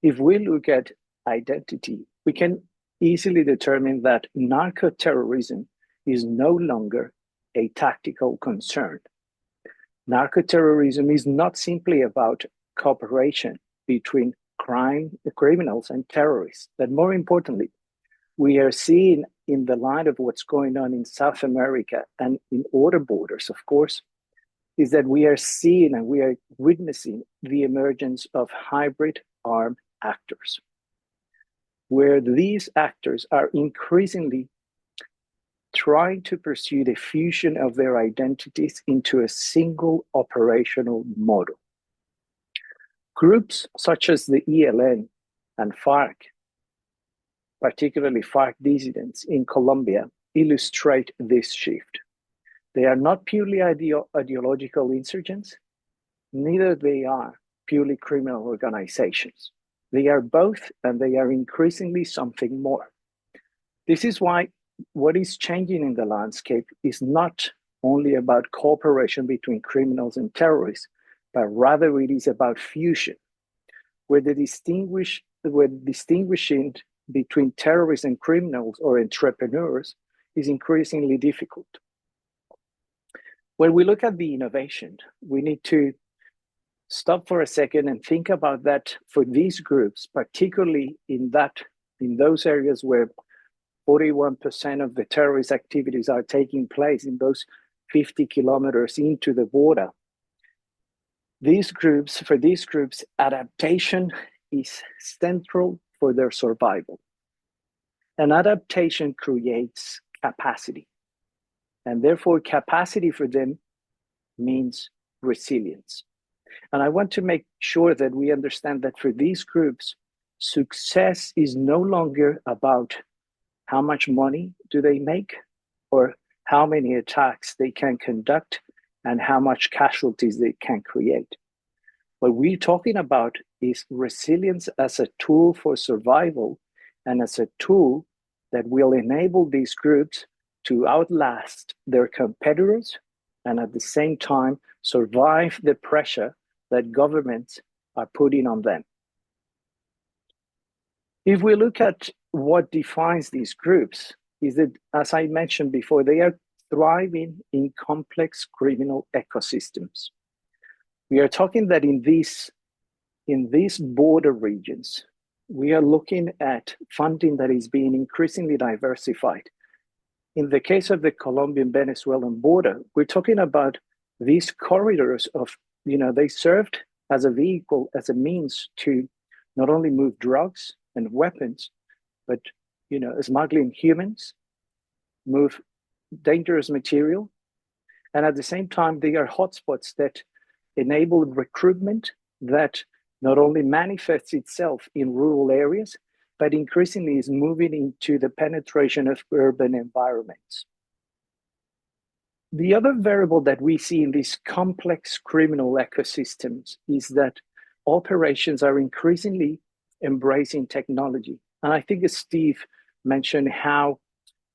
If we look at identity, we can easily determine that narco-terrorism is no longer a tactical concern. Narco-terrorism is not simply about cooperation between criminals and terrorists, but more importantly, we are seeing, in the light of what's going on in South America and in other borders, of course, is that we are seeing and we are witnessing the emergence of hybrid armed actors, where these actors are increasingly trying to pursue the fusion of their identities into a single operational model. Groups such as the ELN and FARC, particularly FARC dissidents in Colombia, illustrate this shift. They are not purely ideological insurgents, neither they are purely criminal organizations. They are both, and they are increasingly something more. This is why what is changing in the landscape is not only about cooperation between criminals and terrorists, but rather it is about fusion, where distinguishing between terrorists and criminals or entrepreneurs is increasingly difficult. When we look at the innovation, we need to stop for a second and think about that for these groups, particularly in those areas where 41% of the terrorist activities are taking place in those 50 kilometers into the border. For these groups, adaptation is central for their survival. And adaptation creates capacity. And therefore, capacity for them means resilience. And I want to make sure that we understand that for these groups, success is no longer about how much money do they make or how many attacks they can conduct and how much casualties they can create. What we're talking about is resilience as a tool for survival and as a tool that will enable these groups to outlast their competitors and at the same time survive the pressure that governments are putting on them. If we look at what defines these groups, is that, as I mentioned before, they are thriving in complex criminal ecosystems. We are talking that in these border regions, we are looking at funding that is being increasingly diversified. In the case of the Colombian-Venezuelan border, we're talking about these corridors of, they served as a vehicle, as a means to not only move drugs and weapons, but, smuggling humans, move dangerous material. And at the same time, they are hotspots that enable recruitment that not only manifests itself in rural areas, but increasingly is moving into the penetration of urban environments. The other variable that we see in these complex criminal ecosystems is that operations are increasingly embracing technology. And I think Steve mentioned how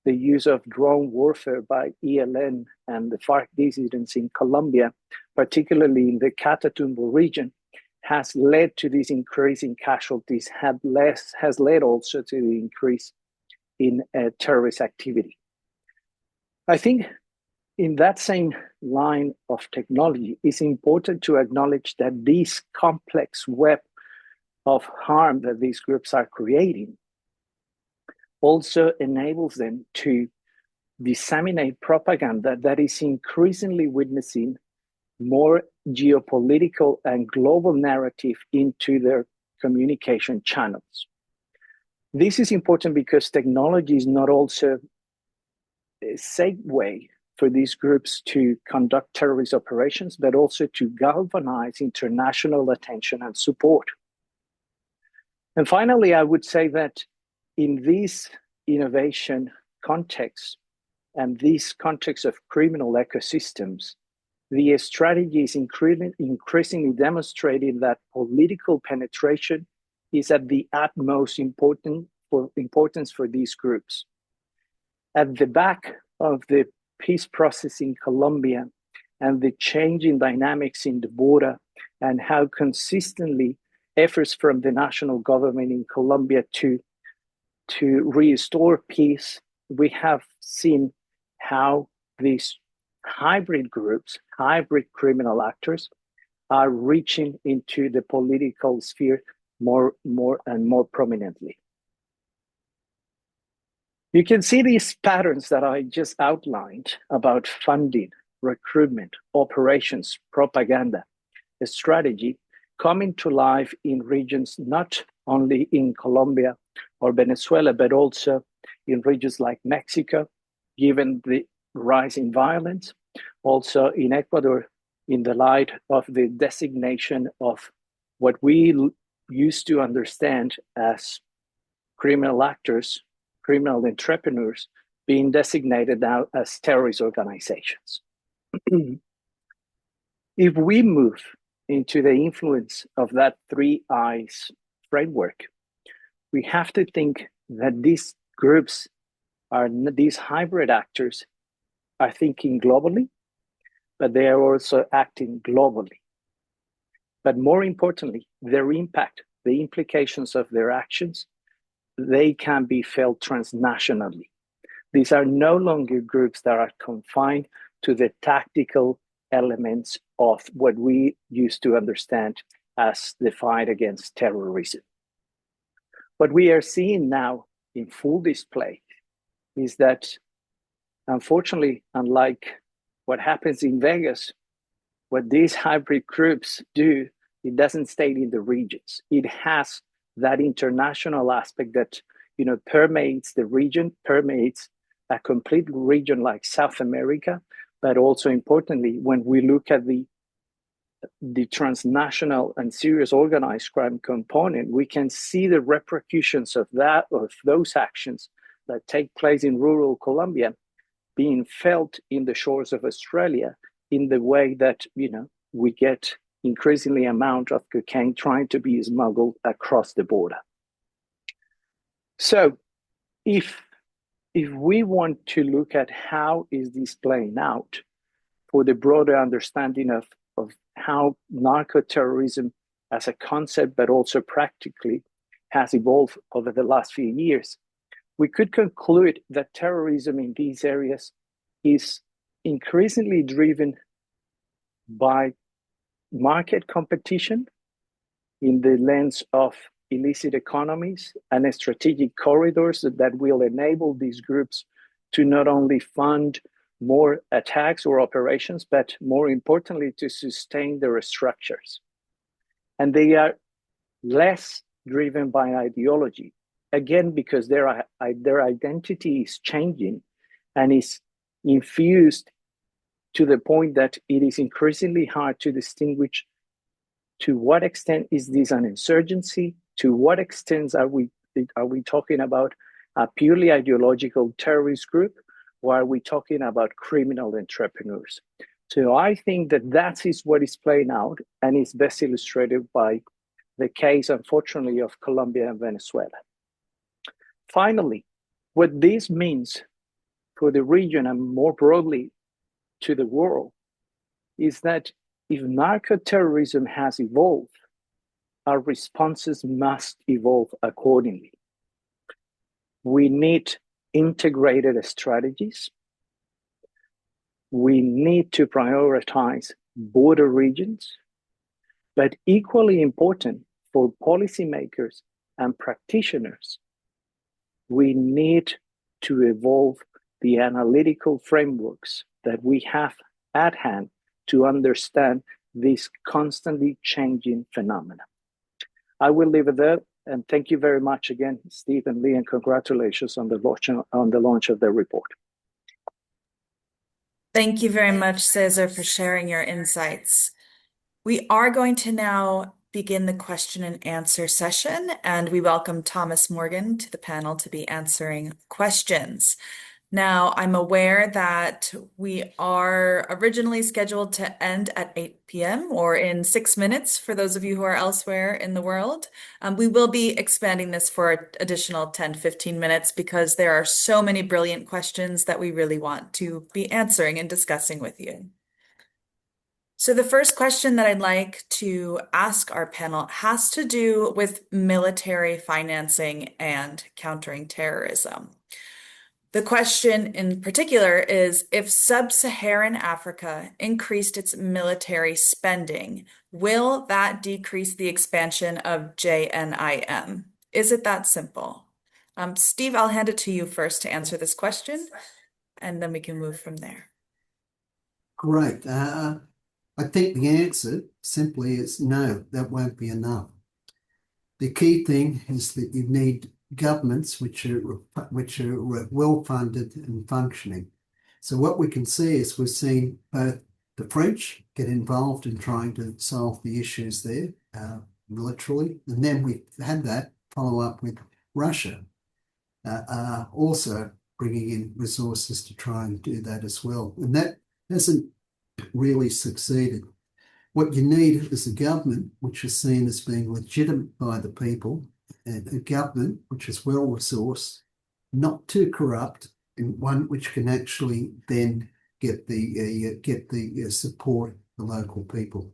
the use of drone warfare by ELN and the FARC dissidents in Colombia, particularly in the Catatumbo region, has led to these increasing casualties, has led also to the increase in terrorist activity. I think in that same line of technology, it's important to acknowledge that this complex web of harm that these groups are creating also enables them to disseminate propaganda that is increasingly witnessing more geopolitical and global narrative into their communication channels. This is important because technology is not also a safe way for these groups to conduct terrorist operations, but also to galvanize international attention and support. And finally, I would say that in this innovation context and this context of criminal ecosystems, the strategy is increasingly demonstrating that political penetration is at the utmost importance for these groups. At the back of the peace process in Colombia and the changing dynamics in the border and how consistently efforts from the national government in Colombia to restore peace, we have seen how these hybrid groups, hybrid criminal actors are reaching into the political sphere more and more prominently. You can see these patterns that I just outlined about funding, recruitment, operations, propaganda, a strategy coming to life in regions not only in Colombia or Venezuela, but also in regions like Mexico, given the rise in violence, also in Ecuador, in the light of the designation of what we used to understand as criminal actors, criminal entrepreneurs, being designated now as terrorist organizations. If we move into the influence of that three eyes framework, we have to think that these groups these hybrid actors are thinking globally, but they are also acting globally. But more importantly, their impact, the implications of their actions, they can be felt transnationally. These are no longer groups that are confined to the tactical elements of what we used to understand as the fight against terrorism. What we are seeing now in full display is that, unfortunately, unlike what happens in Vegas, what these hybrid groups do, it doesn't stay in the regions. It has that international aspect that permeates the region, permeates a complete region like South America, but also importantly, when we look at the transnational and serious organized crime component, we can see the repercussions of those actions that take place in rural Colombia being felt in the shores of Australia in the way that we get increasingly amount of cocaine trying to be smuggled across the border. So if we want to look at how is this playing out for the broader understanding of how narco-terrorism as a concept, but also practically has evolved over the last few years, we could conclude that terrorism in these areas is increasingly driven by market competition in the lens of illicit economies and strategic corridors that will enable these groups to not only fund more attacks or operations, but more importantly, to sustain their structures. And they are less driven by ideology, again, because their identity is changing and is infused to the point that it is increasingly hard to distinguish to what extent is this an insurgency, to what extent are we talking about a purely ideological terrorist group, or are we talking about criminal entrepreneurs? So I think that is what is playing out, and is best illustrated by the case, unfortunately, of Colombia and Venezuela. Finally, what this means for the region and more broadly to the world is that if narco-terrorism has evolved, our responses must evolve accordingly. We need integrated strategies. We need to prioritize border regions, but equally important for policymakers and practitioners, we need to evolve the analytical frameworks that we have at hand to understand this constantly changing phenomena. I will leave it there, and thank you very much again, Steve and Lee, and congratulations on the launch of the report. Thank you very much, César, for sharing your insights. We are going to now begin the question and answer session, and we welcome Thomas Morgan to the panel to be answering questions. Now, I'm aware that we are originally scheduled to end at 8 p.m. or in 6 minutes for those of you who are elsewhere in the world. We will be expanding this for an additional 10 to 15 minutes because there are so many brilliant questions that we really want to be answering and discussing with you. So the first question that I'd like to ask our panel has to do with military financing and countering terrorism. The question in particular is, if sub-Saharan Africa increased its military spending, will that decrease the expansion of JNIM? Is it that simple? Steve, I'll hand it to you first to answer this question, and then we can move from there. Great. I think the answer simply is no, that won't be enough. The key thing is that you need governments which are well funded and functioning. So what we can see is we're seeing both the French get involved in trying to solve the issues there militarily, and then we had that follow up with Russia also bringing in resources to try and do that as well. And that hasn't really succeeded. What you need is a government which is seen as being legitimate by the people, and a government which is well resourced, not too corrupt, and one which can actually then get the support of the local people.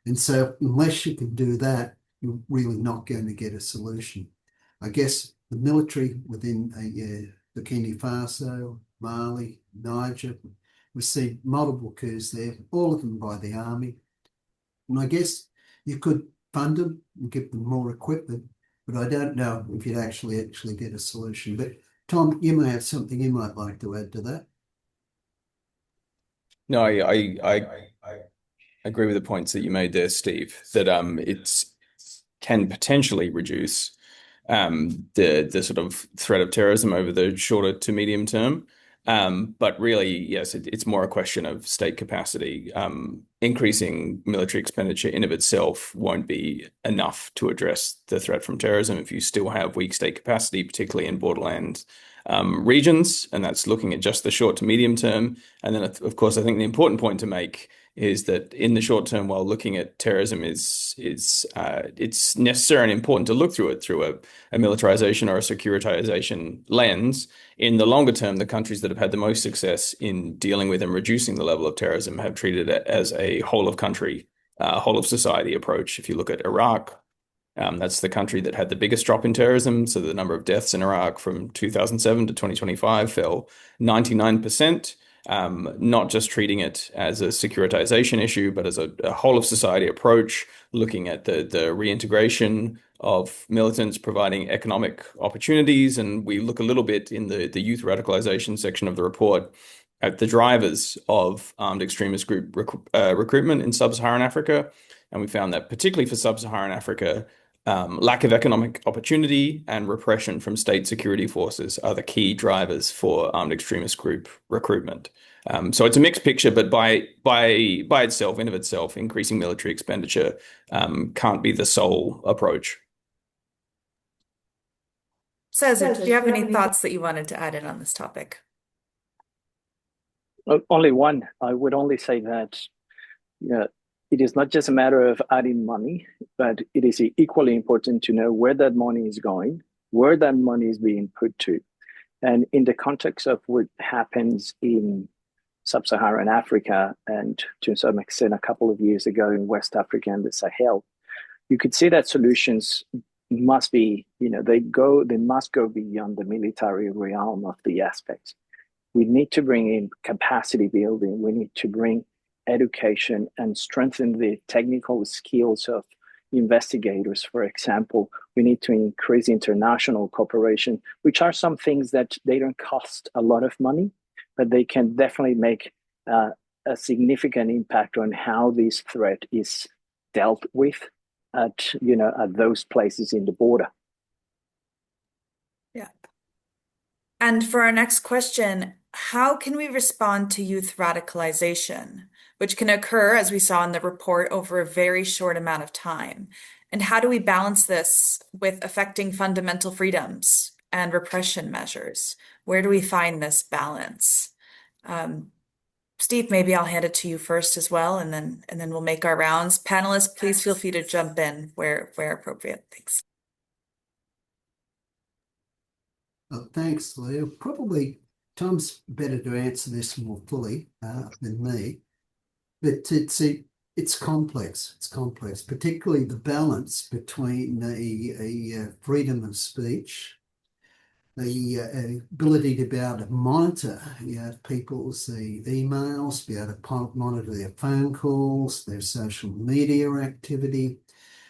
And so, unless you can do that, you're really not going to get a solution. I guess the military within Burkina Faso, Mali, Niger, we've seen multiple coups there, all of them by the army. And I guess you could fund them and give them more equipment, but I don't know if you'd actually get a solution. But Tom, you may have something you might like to add to that. No, I agree with the points that you made there, Steve, that it's can potentially reduce the sort of threat of terrorism over the shorter to medium term. But really, yes, it's more a question of state capacity. Increasing military expenditure in of itself won't be enough to address the threat from terrorism if you still have weak state capacity, particularly in borderland regions, and that's looking at just the short to medium term. And then, of course, I think the important point to make is that in the short term, while looking at terrorism it's necessary and important to look through it through a militarization or a securitization lens. In the longer term, the countries that have had the most success in dealing with and reducing the level of terrorism have treated it as a whole of country, whole of society approach. If you look at Iraq, that's the country that had the biggest drop in terrorism. So the number of deaths in Iraq from 2007 to 2025 fell 99%. Not just treating it as a securitization issue, but as a whole of society approach, looking at the reintegration of militants, providing economic opportunities. And we look a little bit in the youth radicalization section of the report at the drivers of armed extremist group recruitment in sub-Saharan Africa. And we found that particularly for sub-Saharan Africa, lack of economic opportunity and repression from state security forces are the key drivers for armed extremist group recruitment. So it's a mixed picture, but by itself, in of itself, increasing military expenditure can't be the sole approach. César, do you have any thoughts that you wanted to add in on this topic? Only one. I would only say that it is not just a matter of adding money, but it is equally important to know where that money is going, where that money is being put to. And in the context of what happens in sub-Saharan Africa, and to some extent a couple of years ago in West Africa and the Sahel, you could see that solutions must be, they must go beyond the military realm of the aspects. We need to bring in capacity building. We need to bring education and strengthen the technical skills of investigators. For example, we need to increase international cooperation, which are some things that they don't cost a lot of money, but they can definitely make a significant impact on how this threat is dealt with at those places in the border. Yeah. And for our next question, how can we respond to youth radicalization, which can occur, as we saw in the report, over a very short amount of time? And how do we balance this with affecting fundamental freedoms and repression measures? Where do we find this balance? Steve, maybe I'll hand it to you first as well, and then we'll make our rounds. Panelists, please feel free to jump in where appropriate. Thanks. Thanks, Leo. Probably Tom's better to answer this more fully than me, but it's complex. It's complex, particularly the balance between a freedom of speech, the ability to be able to monitor people's emails, be able to monitor their phone calls, their social media activity.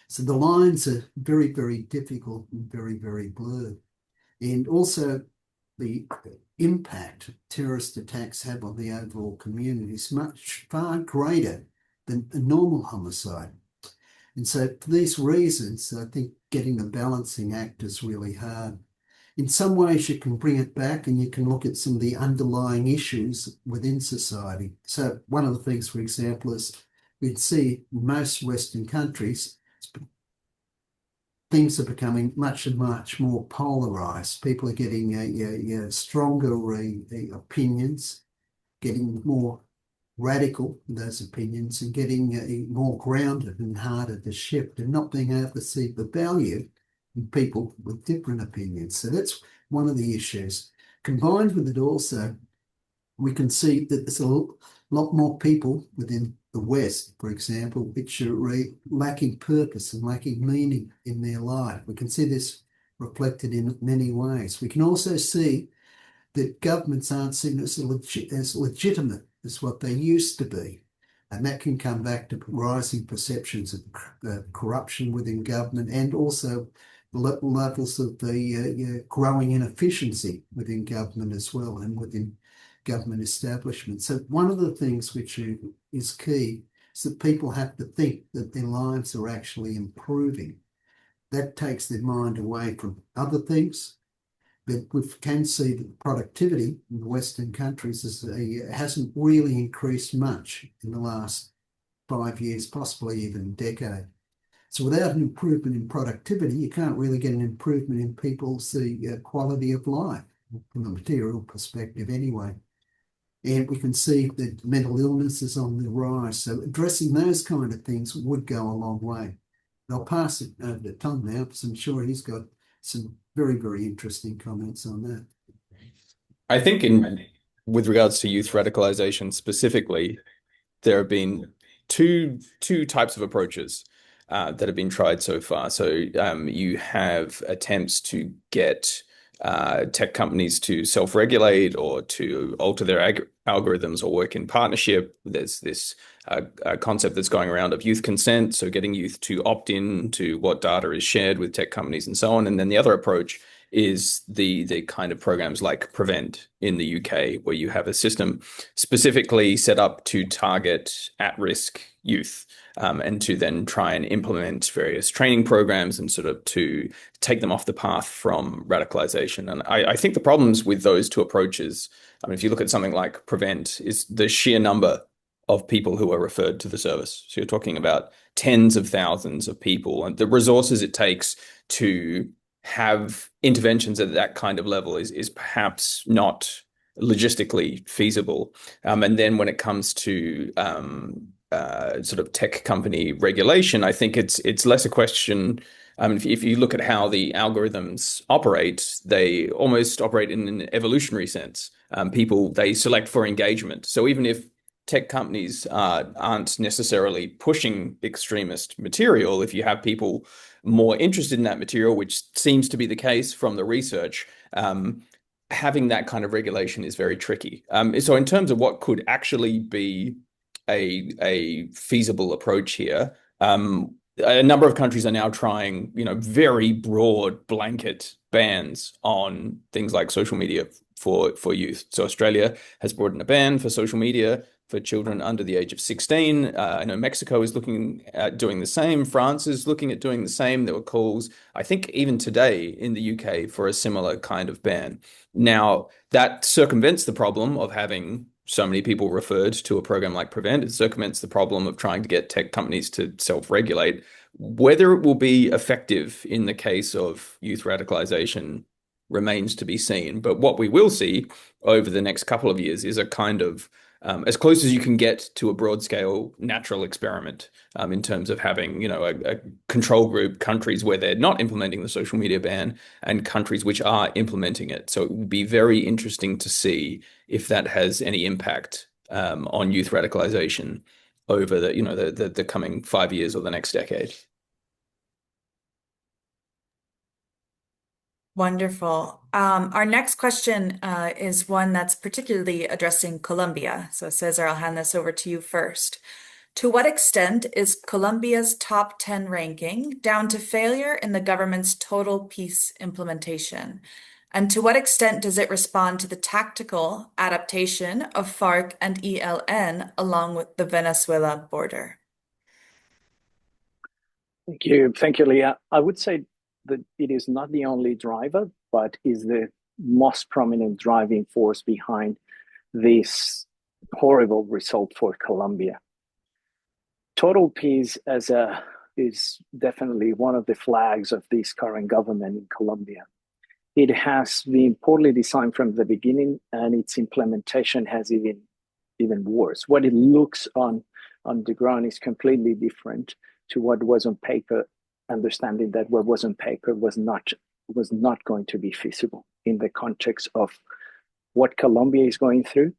So the lines are very, very difficult and very, very blurred. And also the impact terrorist attacks have on the overall community is far greater than a normal homicide. And so for these reasons, I think getting the balancing act is really hard. In some ways, you can bring it back and you can look at some of the underlying issues within society. So one of the things, for example, is we'd see in most Western countries, things are becoming much more polarized. People are getting stronger opinions, getting more radical in those opinions and getting more grounded and harder to shift, and not being able to see the value in people with different opinions. So that's one of the issues. Combined with it also, we can see that there's a lot more people within the West, for example, which are lacking purpose and lacking meaning in their life. We can see this reflected in many ways. We can also see that governments aren't seen as legitimate as what they used to be. And that can come back to rising perceptions of corruption within government, and also levels of the growing inefficiency within government as well, and within government establishments. So one of the things which is key is that people have to think that their lives are actually improving. That takes their mind away from other things. But we can see that productivity in the Western countries hasn't really increased much in the last 5 years, possibly even a decade. So without an improvement in productivity, you can't really get an improvement in people's quality of life, from a material perspective anyway. And we can see that mental illness is on the rise. So addressing those kind of things would go a long way. I'll pass it over to Tom now, because I'm sure he's got some very, very interesting comments on that. I think with regards to youth radicalization specifically, there have been two types of approaches that have been tried so far. So you have attempts to get tech companies to self-regulate or to alter their algorithms or work in partnership. There's this concept that's going around of youth consent, so getting youth to opt in to what data is shared with tech companies and so on. And then the other approach is the kind of programs like Prevent in the UK, where you have a system specifically set up to target at-risk youth, and to then try and implement various training programs and sort of to take them off the path from radicalization. And I think the problems with those two approaches, I mean, if you look at something like Prevent, is the sheer number of people who are referred to the service. So you're talking about tens of thousands of people, and the resources it takes to have interventions at that kind of level is perhaps not logistically feasible. And then when it comes to sort of tech company regulation, I think it's less a question. If you look at how the algorithms operate, they almost operate in an evolutionary sense. People, they select for engagement. So even if tech companies aren't necessarily pushing extremist material, if you have people more interested in that material, which seems to be the case from the research, having that kind of regulation is very tricky. So in terms of what could actually be a feasible approach here, a number of countries are now trying, very broad blanket bans on things like social media for youth. So Australia has brought in a ban for social media for children under the age of 16. I know Mexico is looking at doing the same. France is looking at doing the same. There were calls, I think even today in the UK, for a similar kind of ban. Now, that circumvents the problem of having so many people referred to a program like Prevent. It circumvents the problem of trying to get tech companies to self-regulate. Whether it will be effective in the case of youth radicalization remains to be seen. But what we will see over the next couple of years is a kind of as close as you can get to a broad scale natural experiment, in terms of having, a control group, countries where they're not implementing the social media ban and countries which are implementing it. So it would be very interesting to see if that has any impact on youth radicalization over the coming 5 years or the next decade. Wonderful. Our next question is one that's particularly addressing Colombia. So César, I'll hand this over to you first. To what extent is Colombia's top 10 ranking down to failure in the government's total peace implementation? And to what extent does it respond to the tactical adaptation of FARC and ELN along with the Venezuela border? Thank you, Leah. I would say that it is not the only driver, but is the most prominent driving force behind this horrible result for Colombia. Total peace is definitely one of the flags of this current government in Colombia. It has been poorly designed from the beginning, and its implementation has even even worse. What it looks on the ground is completely different to what was on paper, understanding that what was on paper was not going to be feasible in the context of what Colombia is going through.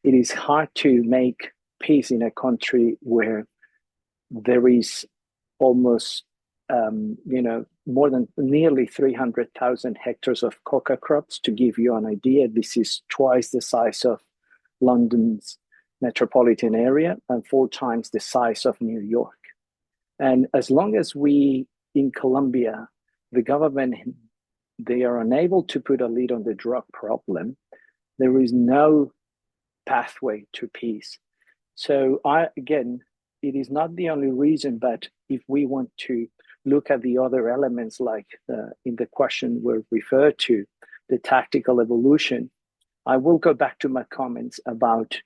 It is hard to make peace in a country where there is almost more than nearly 300,000 hectares of coca crops. To give you an idea, this is twice the size of London's metropolitan area and 4 times the size of New York. And as long as we in Colombia, the government, they are unable to put a lid on the drug problem, there is no pathway to peace. So again, it is not the only reason, but if we want to look at the other elements, like in the question we're referred to, the tactical evolution, I will go back to my comments about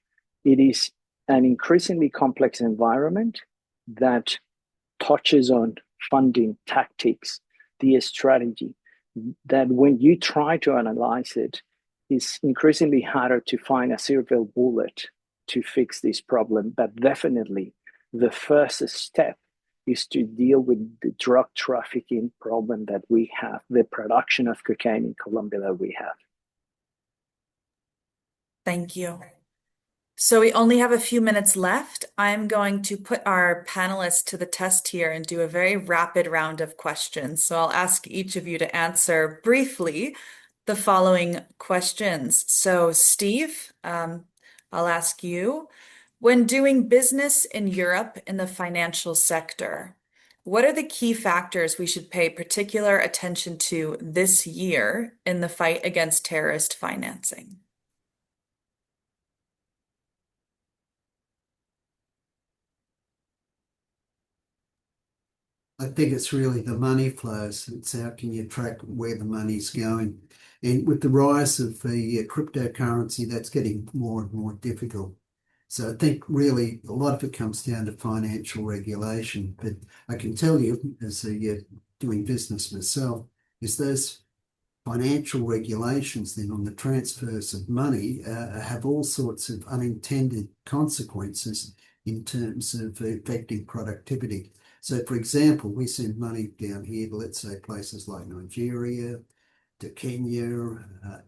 it is an increasingly complex environment that touches on funding, tactics, the strategy, that when you try to analyze it, it's increasingly harder to find a silver bullet to fix this problem. But definitely the first step is to deal with the drug trafficking problem that we have, the production of cocaine in Colombia that we have. Thank you. So we only have a few minutes left. I'm going to put our panelists to the test here and do a very rapid round of questions. So I'll ask each of you to answer briefly the following questions. So Steve, I'll ask you, when doing business in Europe in the financial sector, what are the key factors we should pay particular attention to this year in the fight against terrorist financing? I think it's really the money flows. It's how can you track where the money's going. And with the rise of the cryptocurrency, that's getting more and more difficult. So I think really a lot of it comes down to financial regulation. But I can tell you, as doing business myself, is those financial regulations then on the transfers of money have all sorts of unintended consequences in terms of affecting productivity. So, for example, we send money down here to, let's say, places like Nigeria, to Kenya,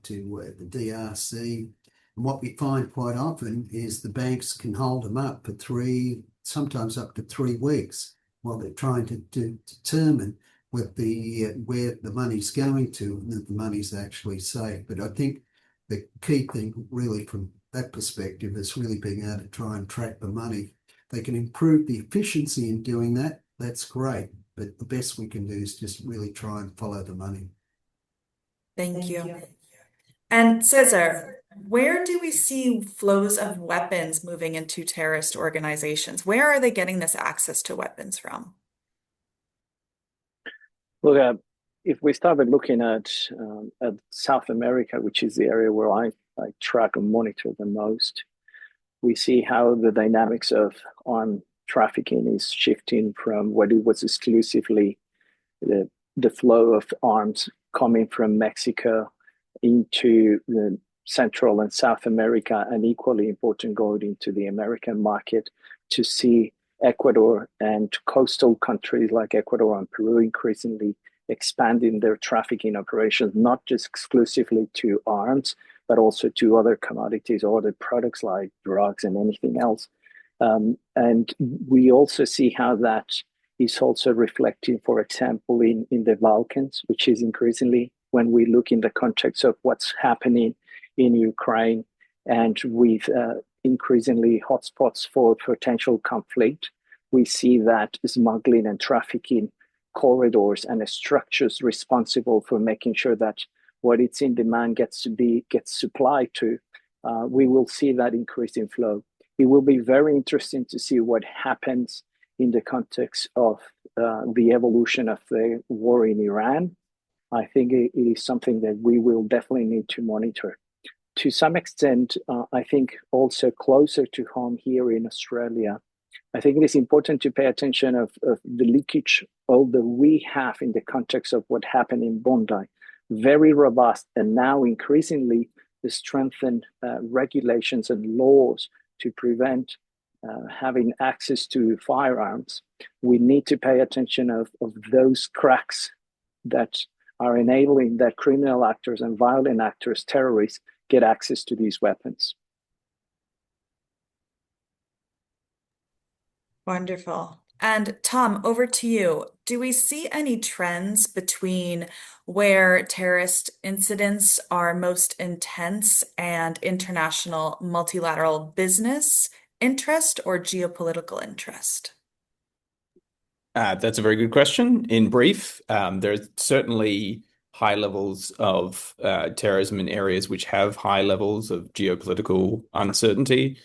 to the DRC. And what we find quite often is the banks can hold them up for 3, sometimes up to 3 weeks while they're trying to determine where the money's going to and that the money's actually safe. But I think the key thing really from that perspective is really being able to try and track the money. They can improve the efficiency in doing that. That's great. But the best we can do is just really try and follow the money. Thank you. And César, where do we see flows of weapons moving into terrorist organizations? Where are they getting this access to weapons from? Well, if we start with looking at South America, which is the area where I track and monitor the most, we see how the dynamics of armed trafficking is shifting from what it was exclusively the flow of arms coming from Mexico into the Central and South America, and equally important going into the American market, to see Ecuador and coastal countries like Ecuador and Peru increasingly expanding their trafficking operations, not just exclusively to arms, but also to other commodities or other products like drugs and anything else. And we also see how that is also reflecting, for example, in the Balkans, which is increasingly, when we look in the context of what's happening in Ukraine and with increasingly hotspots for potential conflict, we see that smuggling and trafficking corridors and structures responsible for making sure that what it's in demand gets supplied to. We will see that increase in flow. It will be very interesting to see what happens in the context of the evolution of the war in Iran. I think it is something that we will definitely need to monitor. To some extent, I think also closer to home here in Australia, I think it is important to pay attention of the leakage that we have in the context of what happened in Bondi. Very robust and now increasingly the strengthened regulations and laws to prevent having access to firearms, we need to pay attention of those cracks that are enabling that criminal actors and violent actors, terrorists, get access to these weapons. Wonderful. And Tom, over to you. Do we see any trends between where terrorist incidents are most intense and international multilateral business interest or geopolitical interest? That's a very good question. In brief, there are certainly high levels of terrorism in areas which have high levels of geopolitical uncertainty.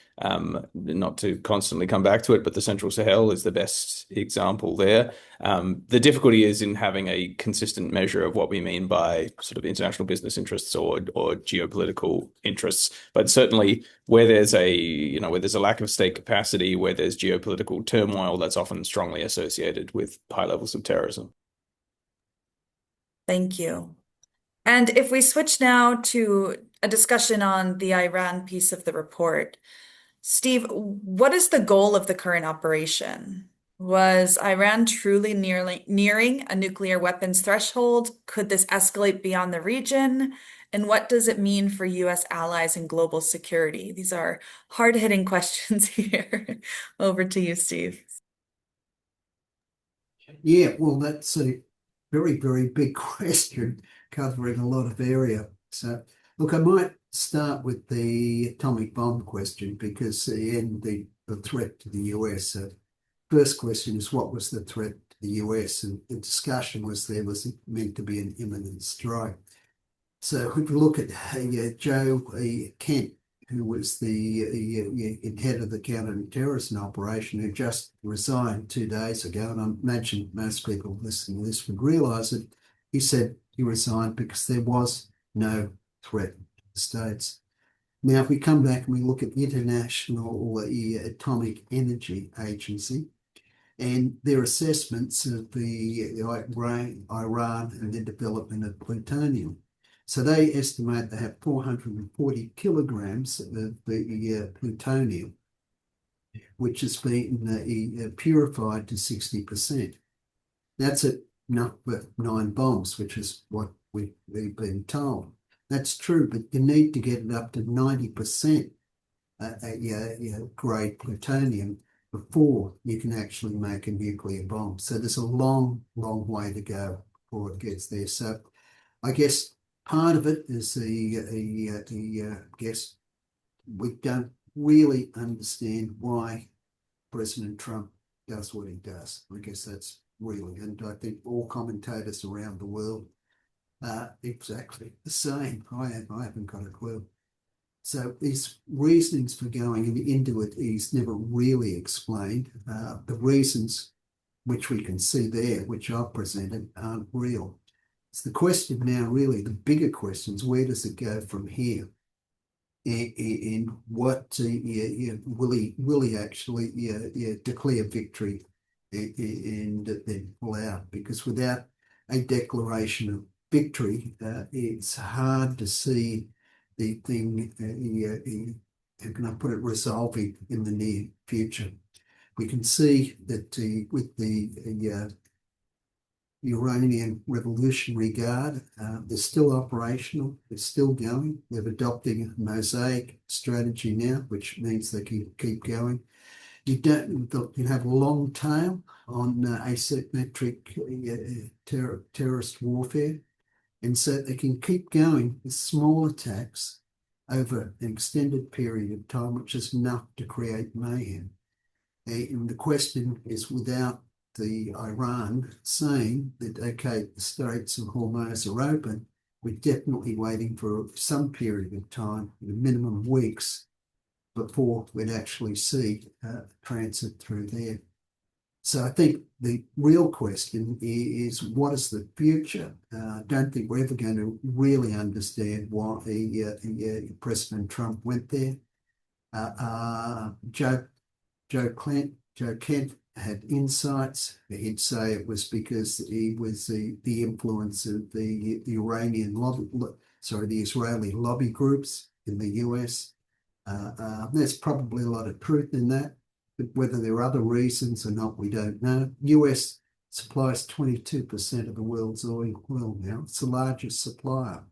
Not to constantly come back to it, but the Central Sahel is the best example there. The difficulty is in having a consistent measure of what we mean by sort of international business interests or geopolitical interests. But certainly where there's a lack of state capacity, where there's geopolitical turmoil, that's often strongly associated with high levels of terrorism. Thank you. And if we switch now to a discussion on the Iran piece of the report, Steve, what is the goal of the current operation? Was Iran truly nearing a nuclear weapons threshold? Could this escalate beyond the region? And what does it mean for U.S. allies and global security? These are hard-hitting questions here. Over to you, Steve. Yeah, well, that's a very, very big question covering a lot of area. So, look, I might start with the atomic bomb question because the threat to the US. First question is, what was the threat to the US? And the discussion was there was meant to be an imminent strike. So if we look at Joe Kent, who was the head of the counter-terrorism operation, who just resigned 2 days ago, and I imagine most people listening to this would realise it, he said he resigned because there was no threat to the States. Now, if we come back and we look at International Atomic Energy Agency and their assessments of the Iran and the development of plutonium. So they estimate they have 440 kilograms of the plutonium, which has been purified to 60%. That's enough for 9 bombs, which is what we've been told. That's true, but you need to get it up to 90% grade plutonium before you can actually make a nuclear bomb. So there's a long, long way to go before it gets there. So I guess part of it is I guess we don't really understand why President Trump does what he does. I guess that's really, and I think all commentators around the world are exactly the same. I haven't got a clue. So his reasons for going into it, he's never really explained. The reasons which we can see there, which I've presented, aren't real. It's the question now, really, the bigger question is, where does it go from here? And what will he actually declare victory and then pull out? Because without a declaration of victory, it's hard to see the thing, how can I put it, resolving in the near future. We can see that with the Iranian Revolutionary Guard, they're still operational, they're still going. They're adopting a mosaic strategy now, which means they can keep going. You have a long tail on asymmetric terrorist warfare, and so they can keep going with small attacks over an extended period of time, which is enough to create mayhem. And the question is, without the Iran saying that, okay, the Straits of Hormuz are open, we're definitely waiting for some period of time, a minimum of weeks, before we'd actually see transit through there. So I think the real question is, what is the future? I don't think we're ever going to really understand why President Trump went there. Joe Kent had insights. He'd say it was because he was the influence of the Israeli lobby groups in the US. There's probably a lot of truth in that, but whether there are other reasons or not, we don't know. US supplies 22% of the world's oil now. It's the largest supplier.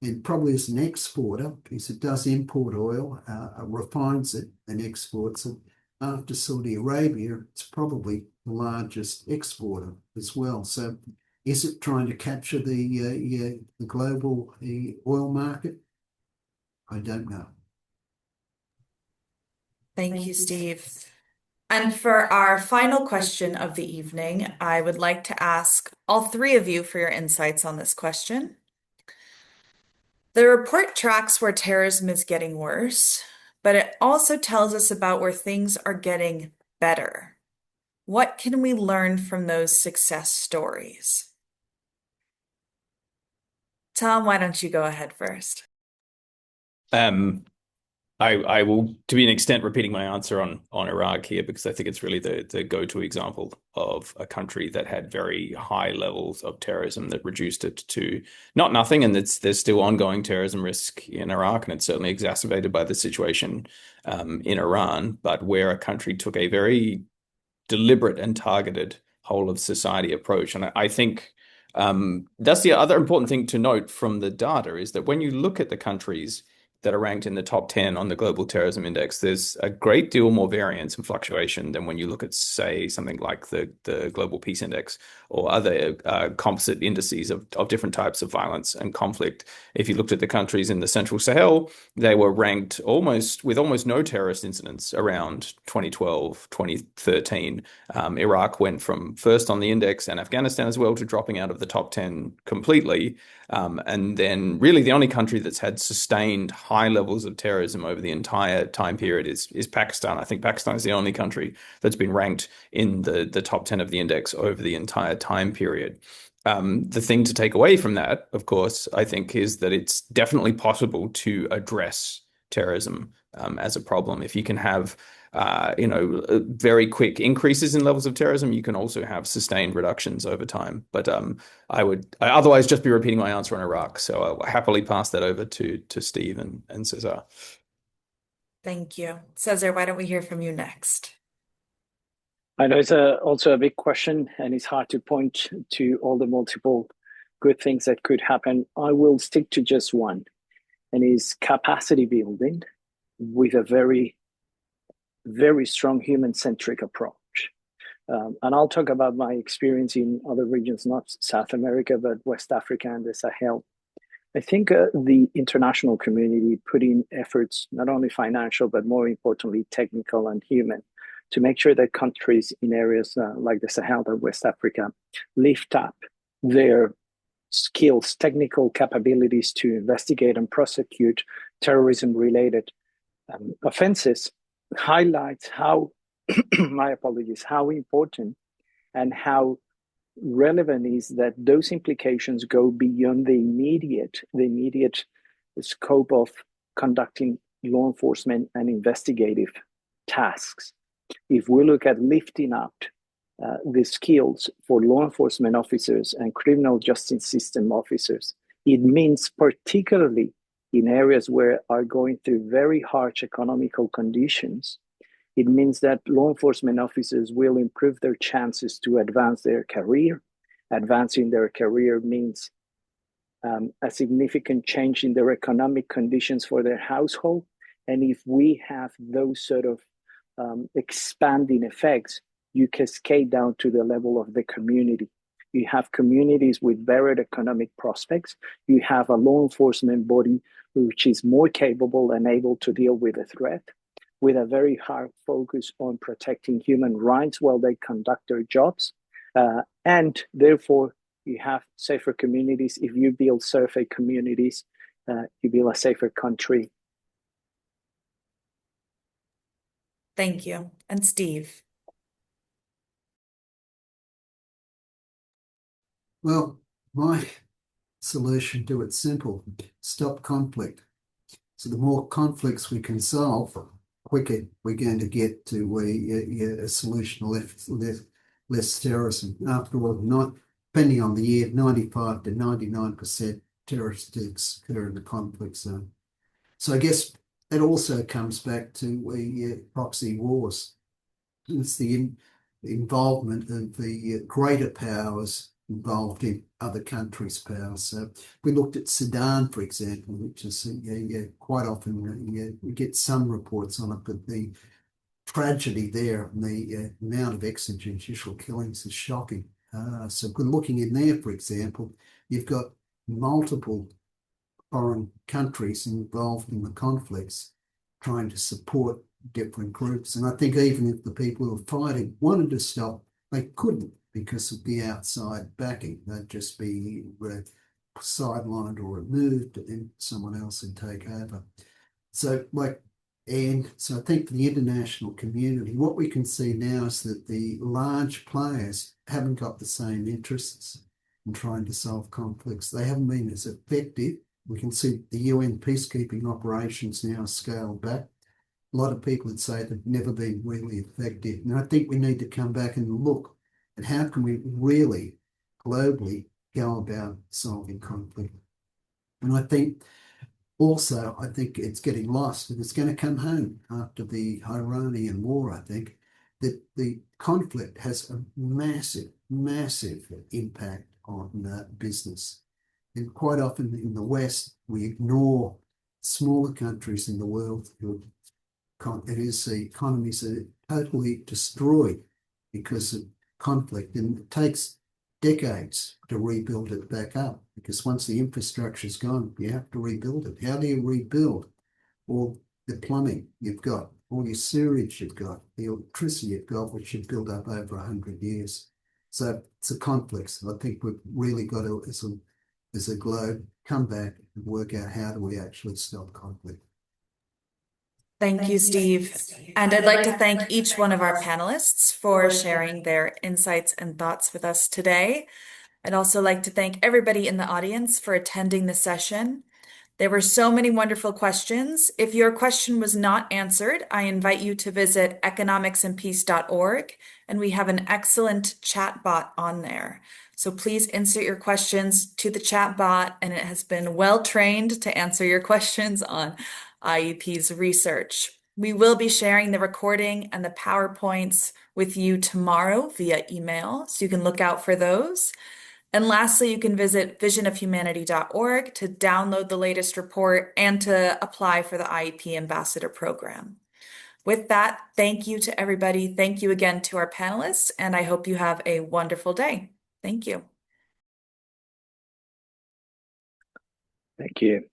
And probably as an exporter, because it does import oil, refines it and exports it. After Saudi Arabia, it's probably the largest exporter as well. So is it trying to capture the global oil market? I don't know. Thank you, Steve. And for our final question of the evening, I would like to ask all three of you for your insights on this question. The report tracks where terrorism is getting worse, but it also tells us about where things are getting better. What can we learn from those success stories? Tom, why don't you go ahead first? I will, to an extent, repeating my answer on Iraq here, because I think it's really the go-to example of a country that had very high levels of terrorism that reduced it to not nothing, and there's still ongoing terrorism risk in Iraq, and it's certainly exacerbated by the situation in Iran, but where a country took a very deliberate and targeted whole of society approach. And I think that's the other important thing to note from the data is that when you look at the countries that are ranked in the top 10 on the Global Terrorism Index, there's a great deal more variance and fluctuation than when you look at, say, something like the Global Peace Index or other composite indices of different types of violence and conflict. If you looked at the countries in the Central Sahel, they were ranked with almost no terrorist incidents around 2012, 2013. Iraq went from first on the index, and Afghanistan as well, to dropping out of the top 10 completely. And then really the only country that's had sustained high levels of terrorism over the entire time period is Pakistan. I think Pakistan is the only country that's been ranked in the top 10 of the index over the entire time period. The thing to take away from that, of course, I think, is that it's definitely possible to address terrorism as a problem. If you can have very quick increases in levels of terrorism, you can also have sustained reductions over time. But I would otherwise just be repeating my answer on Iraq. So I'll happily pass that over to Steve and César. Thank you. César, why don't we hear from you next? I know it's also a big question, and it's hard to point to all the multiple good things that could happen. I will stick to just one, and is capacity building with a very, very strong human-centric approach. And I'll talk about my experience in other regions, not South America, but West Africa and the Sahel. I think the international community put in efforts, not only financial, but more importantly, technical and human, to make sure that countries in areas like the Sahel or West Africa lift up their skills, technical capabilities to investigate and prosecute terrorism-related offenses, highlights how, my apologies, how important and how relevant is that those implications go beyond the immediate scope of conducting law enforcement and investigative tasks. If we look at lifting up the skills for law enforcement officers and criminal justice system officers, it means particularly in areas where are going through very harsh economical conditions, it means that law enforcement officers will improve their chances to advance their career. Advancing their career means a significant change in their economic conditions for their household. And if we have those sort of expanding effects, you cascade down to the level of the community. You have communities with better economic prospects. You have a law enforcement body which is more capable and able to deal with a threat, with a very hard focus on protecting human rights while they conduct their jobs. And therefore, you have safer communities. If you build safer communities, you build a safer country. Thank you. And Steve? Well, my solution to it's simple: stop conflict. So the more conflicts we can solve, quicker we're going to get to a solution less terrorism. After all, not depending on the year, 95 to 99% terrorists occur in the conflict zone. So I guess it also comes back to proxy wars. It's the involvement of the greater powers involved in other countries' powers. So we looked at Sudan, for example, which is quite often we get some reports on it, but the tragedy there and the amount of extrajudicial killings is shocking. So we're looking in there, for example, you've got multiple foreign countries involved in the conflicts trying to support different groups. And I think even if the people who were fighting wanted to stop, they couldn't because of the outside backing. They'd just be sidelined or removed and someone else would take over. So so I think for the international community, what we can see now is that the large players haven't got the same interests in trying to solve conflicts. They haven't been as effective. We can see the UN peacekeeping operations now scaled back. A lot of people would say they've never been really effective. And I think we need to come back and look at how can we really globally go about solving conflict. And I think it's getting lost and it's going to come home after the Iranian war, I think, that the conflict has a massive, massive impact on business. And quite often in the West, we ignore smaller countries in the world who the economies are totally destroyed because of conflict. And it takes decades to rebuild it back up because once the infrastructure's gone, you have to rebuild it. How do you rebuild all the plumbing you've got, all your sewage you've got, the electricity you've got, which you've built up over 100 years? So it's a complex. I think we've really got to, as a globe, come back and work out how do we actually stop conflict. Thank you, Steve. And I'd like to thank each one of our panelists for sharing their insights and thoughts with us today. I'd also like to thank everybody in the audience for attending the session. There were so many wonderful questions. If your question was not answered, I invite you to visit economicsandpeace.org, and we have an excellent chat bot on there. So please insert your questions to the chat bot, and it has been well trained to answer your questions on IEP's research. We will be sharing the recording and the PowerPoints with you tomorrow via email, so you can look out for those. And lastly, you can visit visionofhumanity.org to download the latest report and to apply for the IEP Ambassador Program. With that, thank you to everybody. Thank you again to our panelists, and I hope you have a wonderful day. Thank you. Thank you.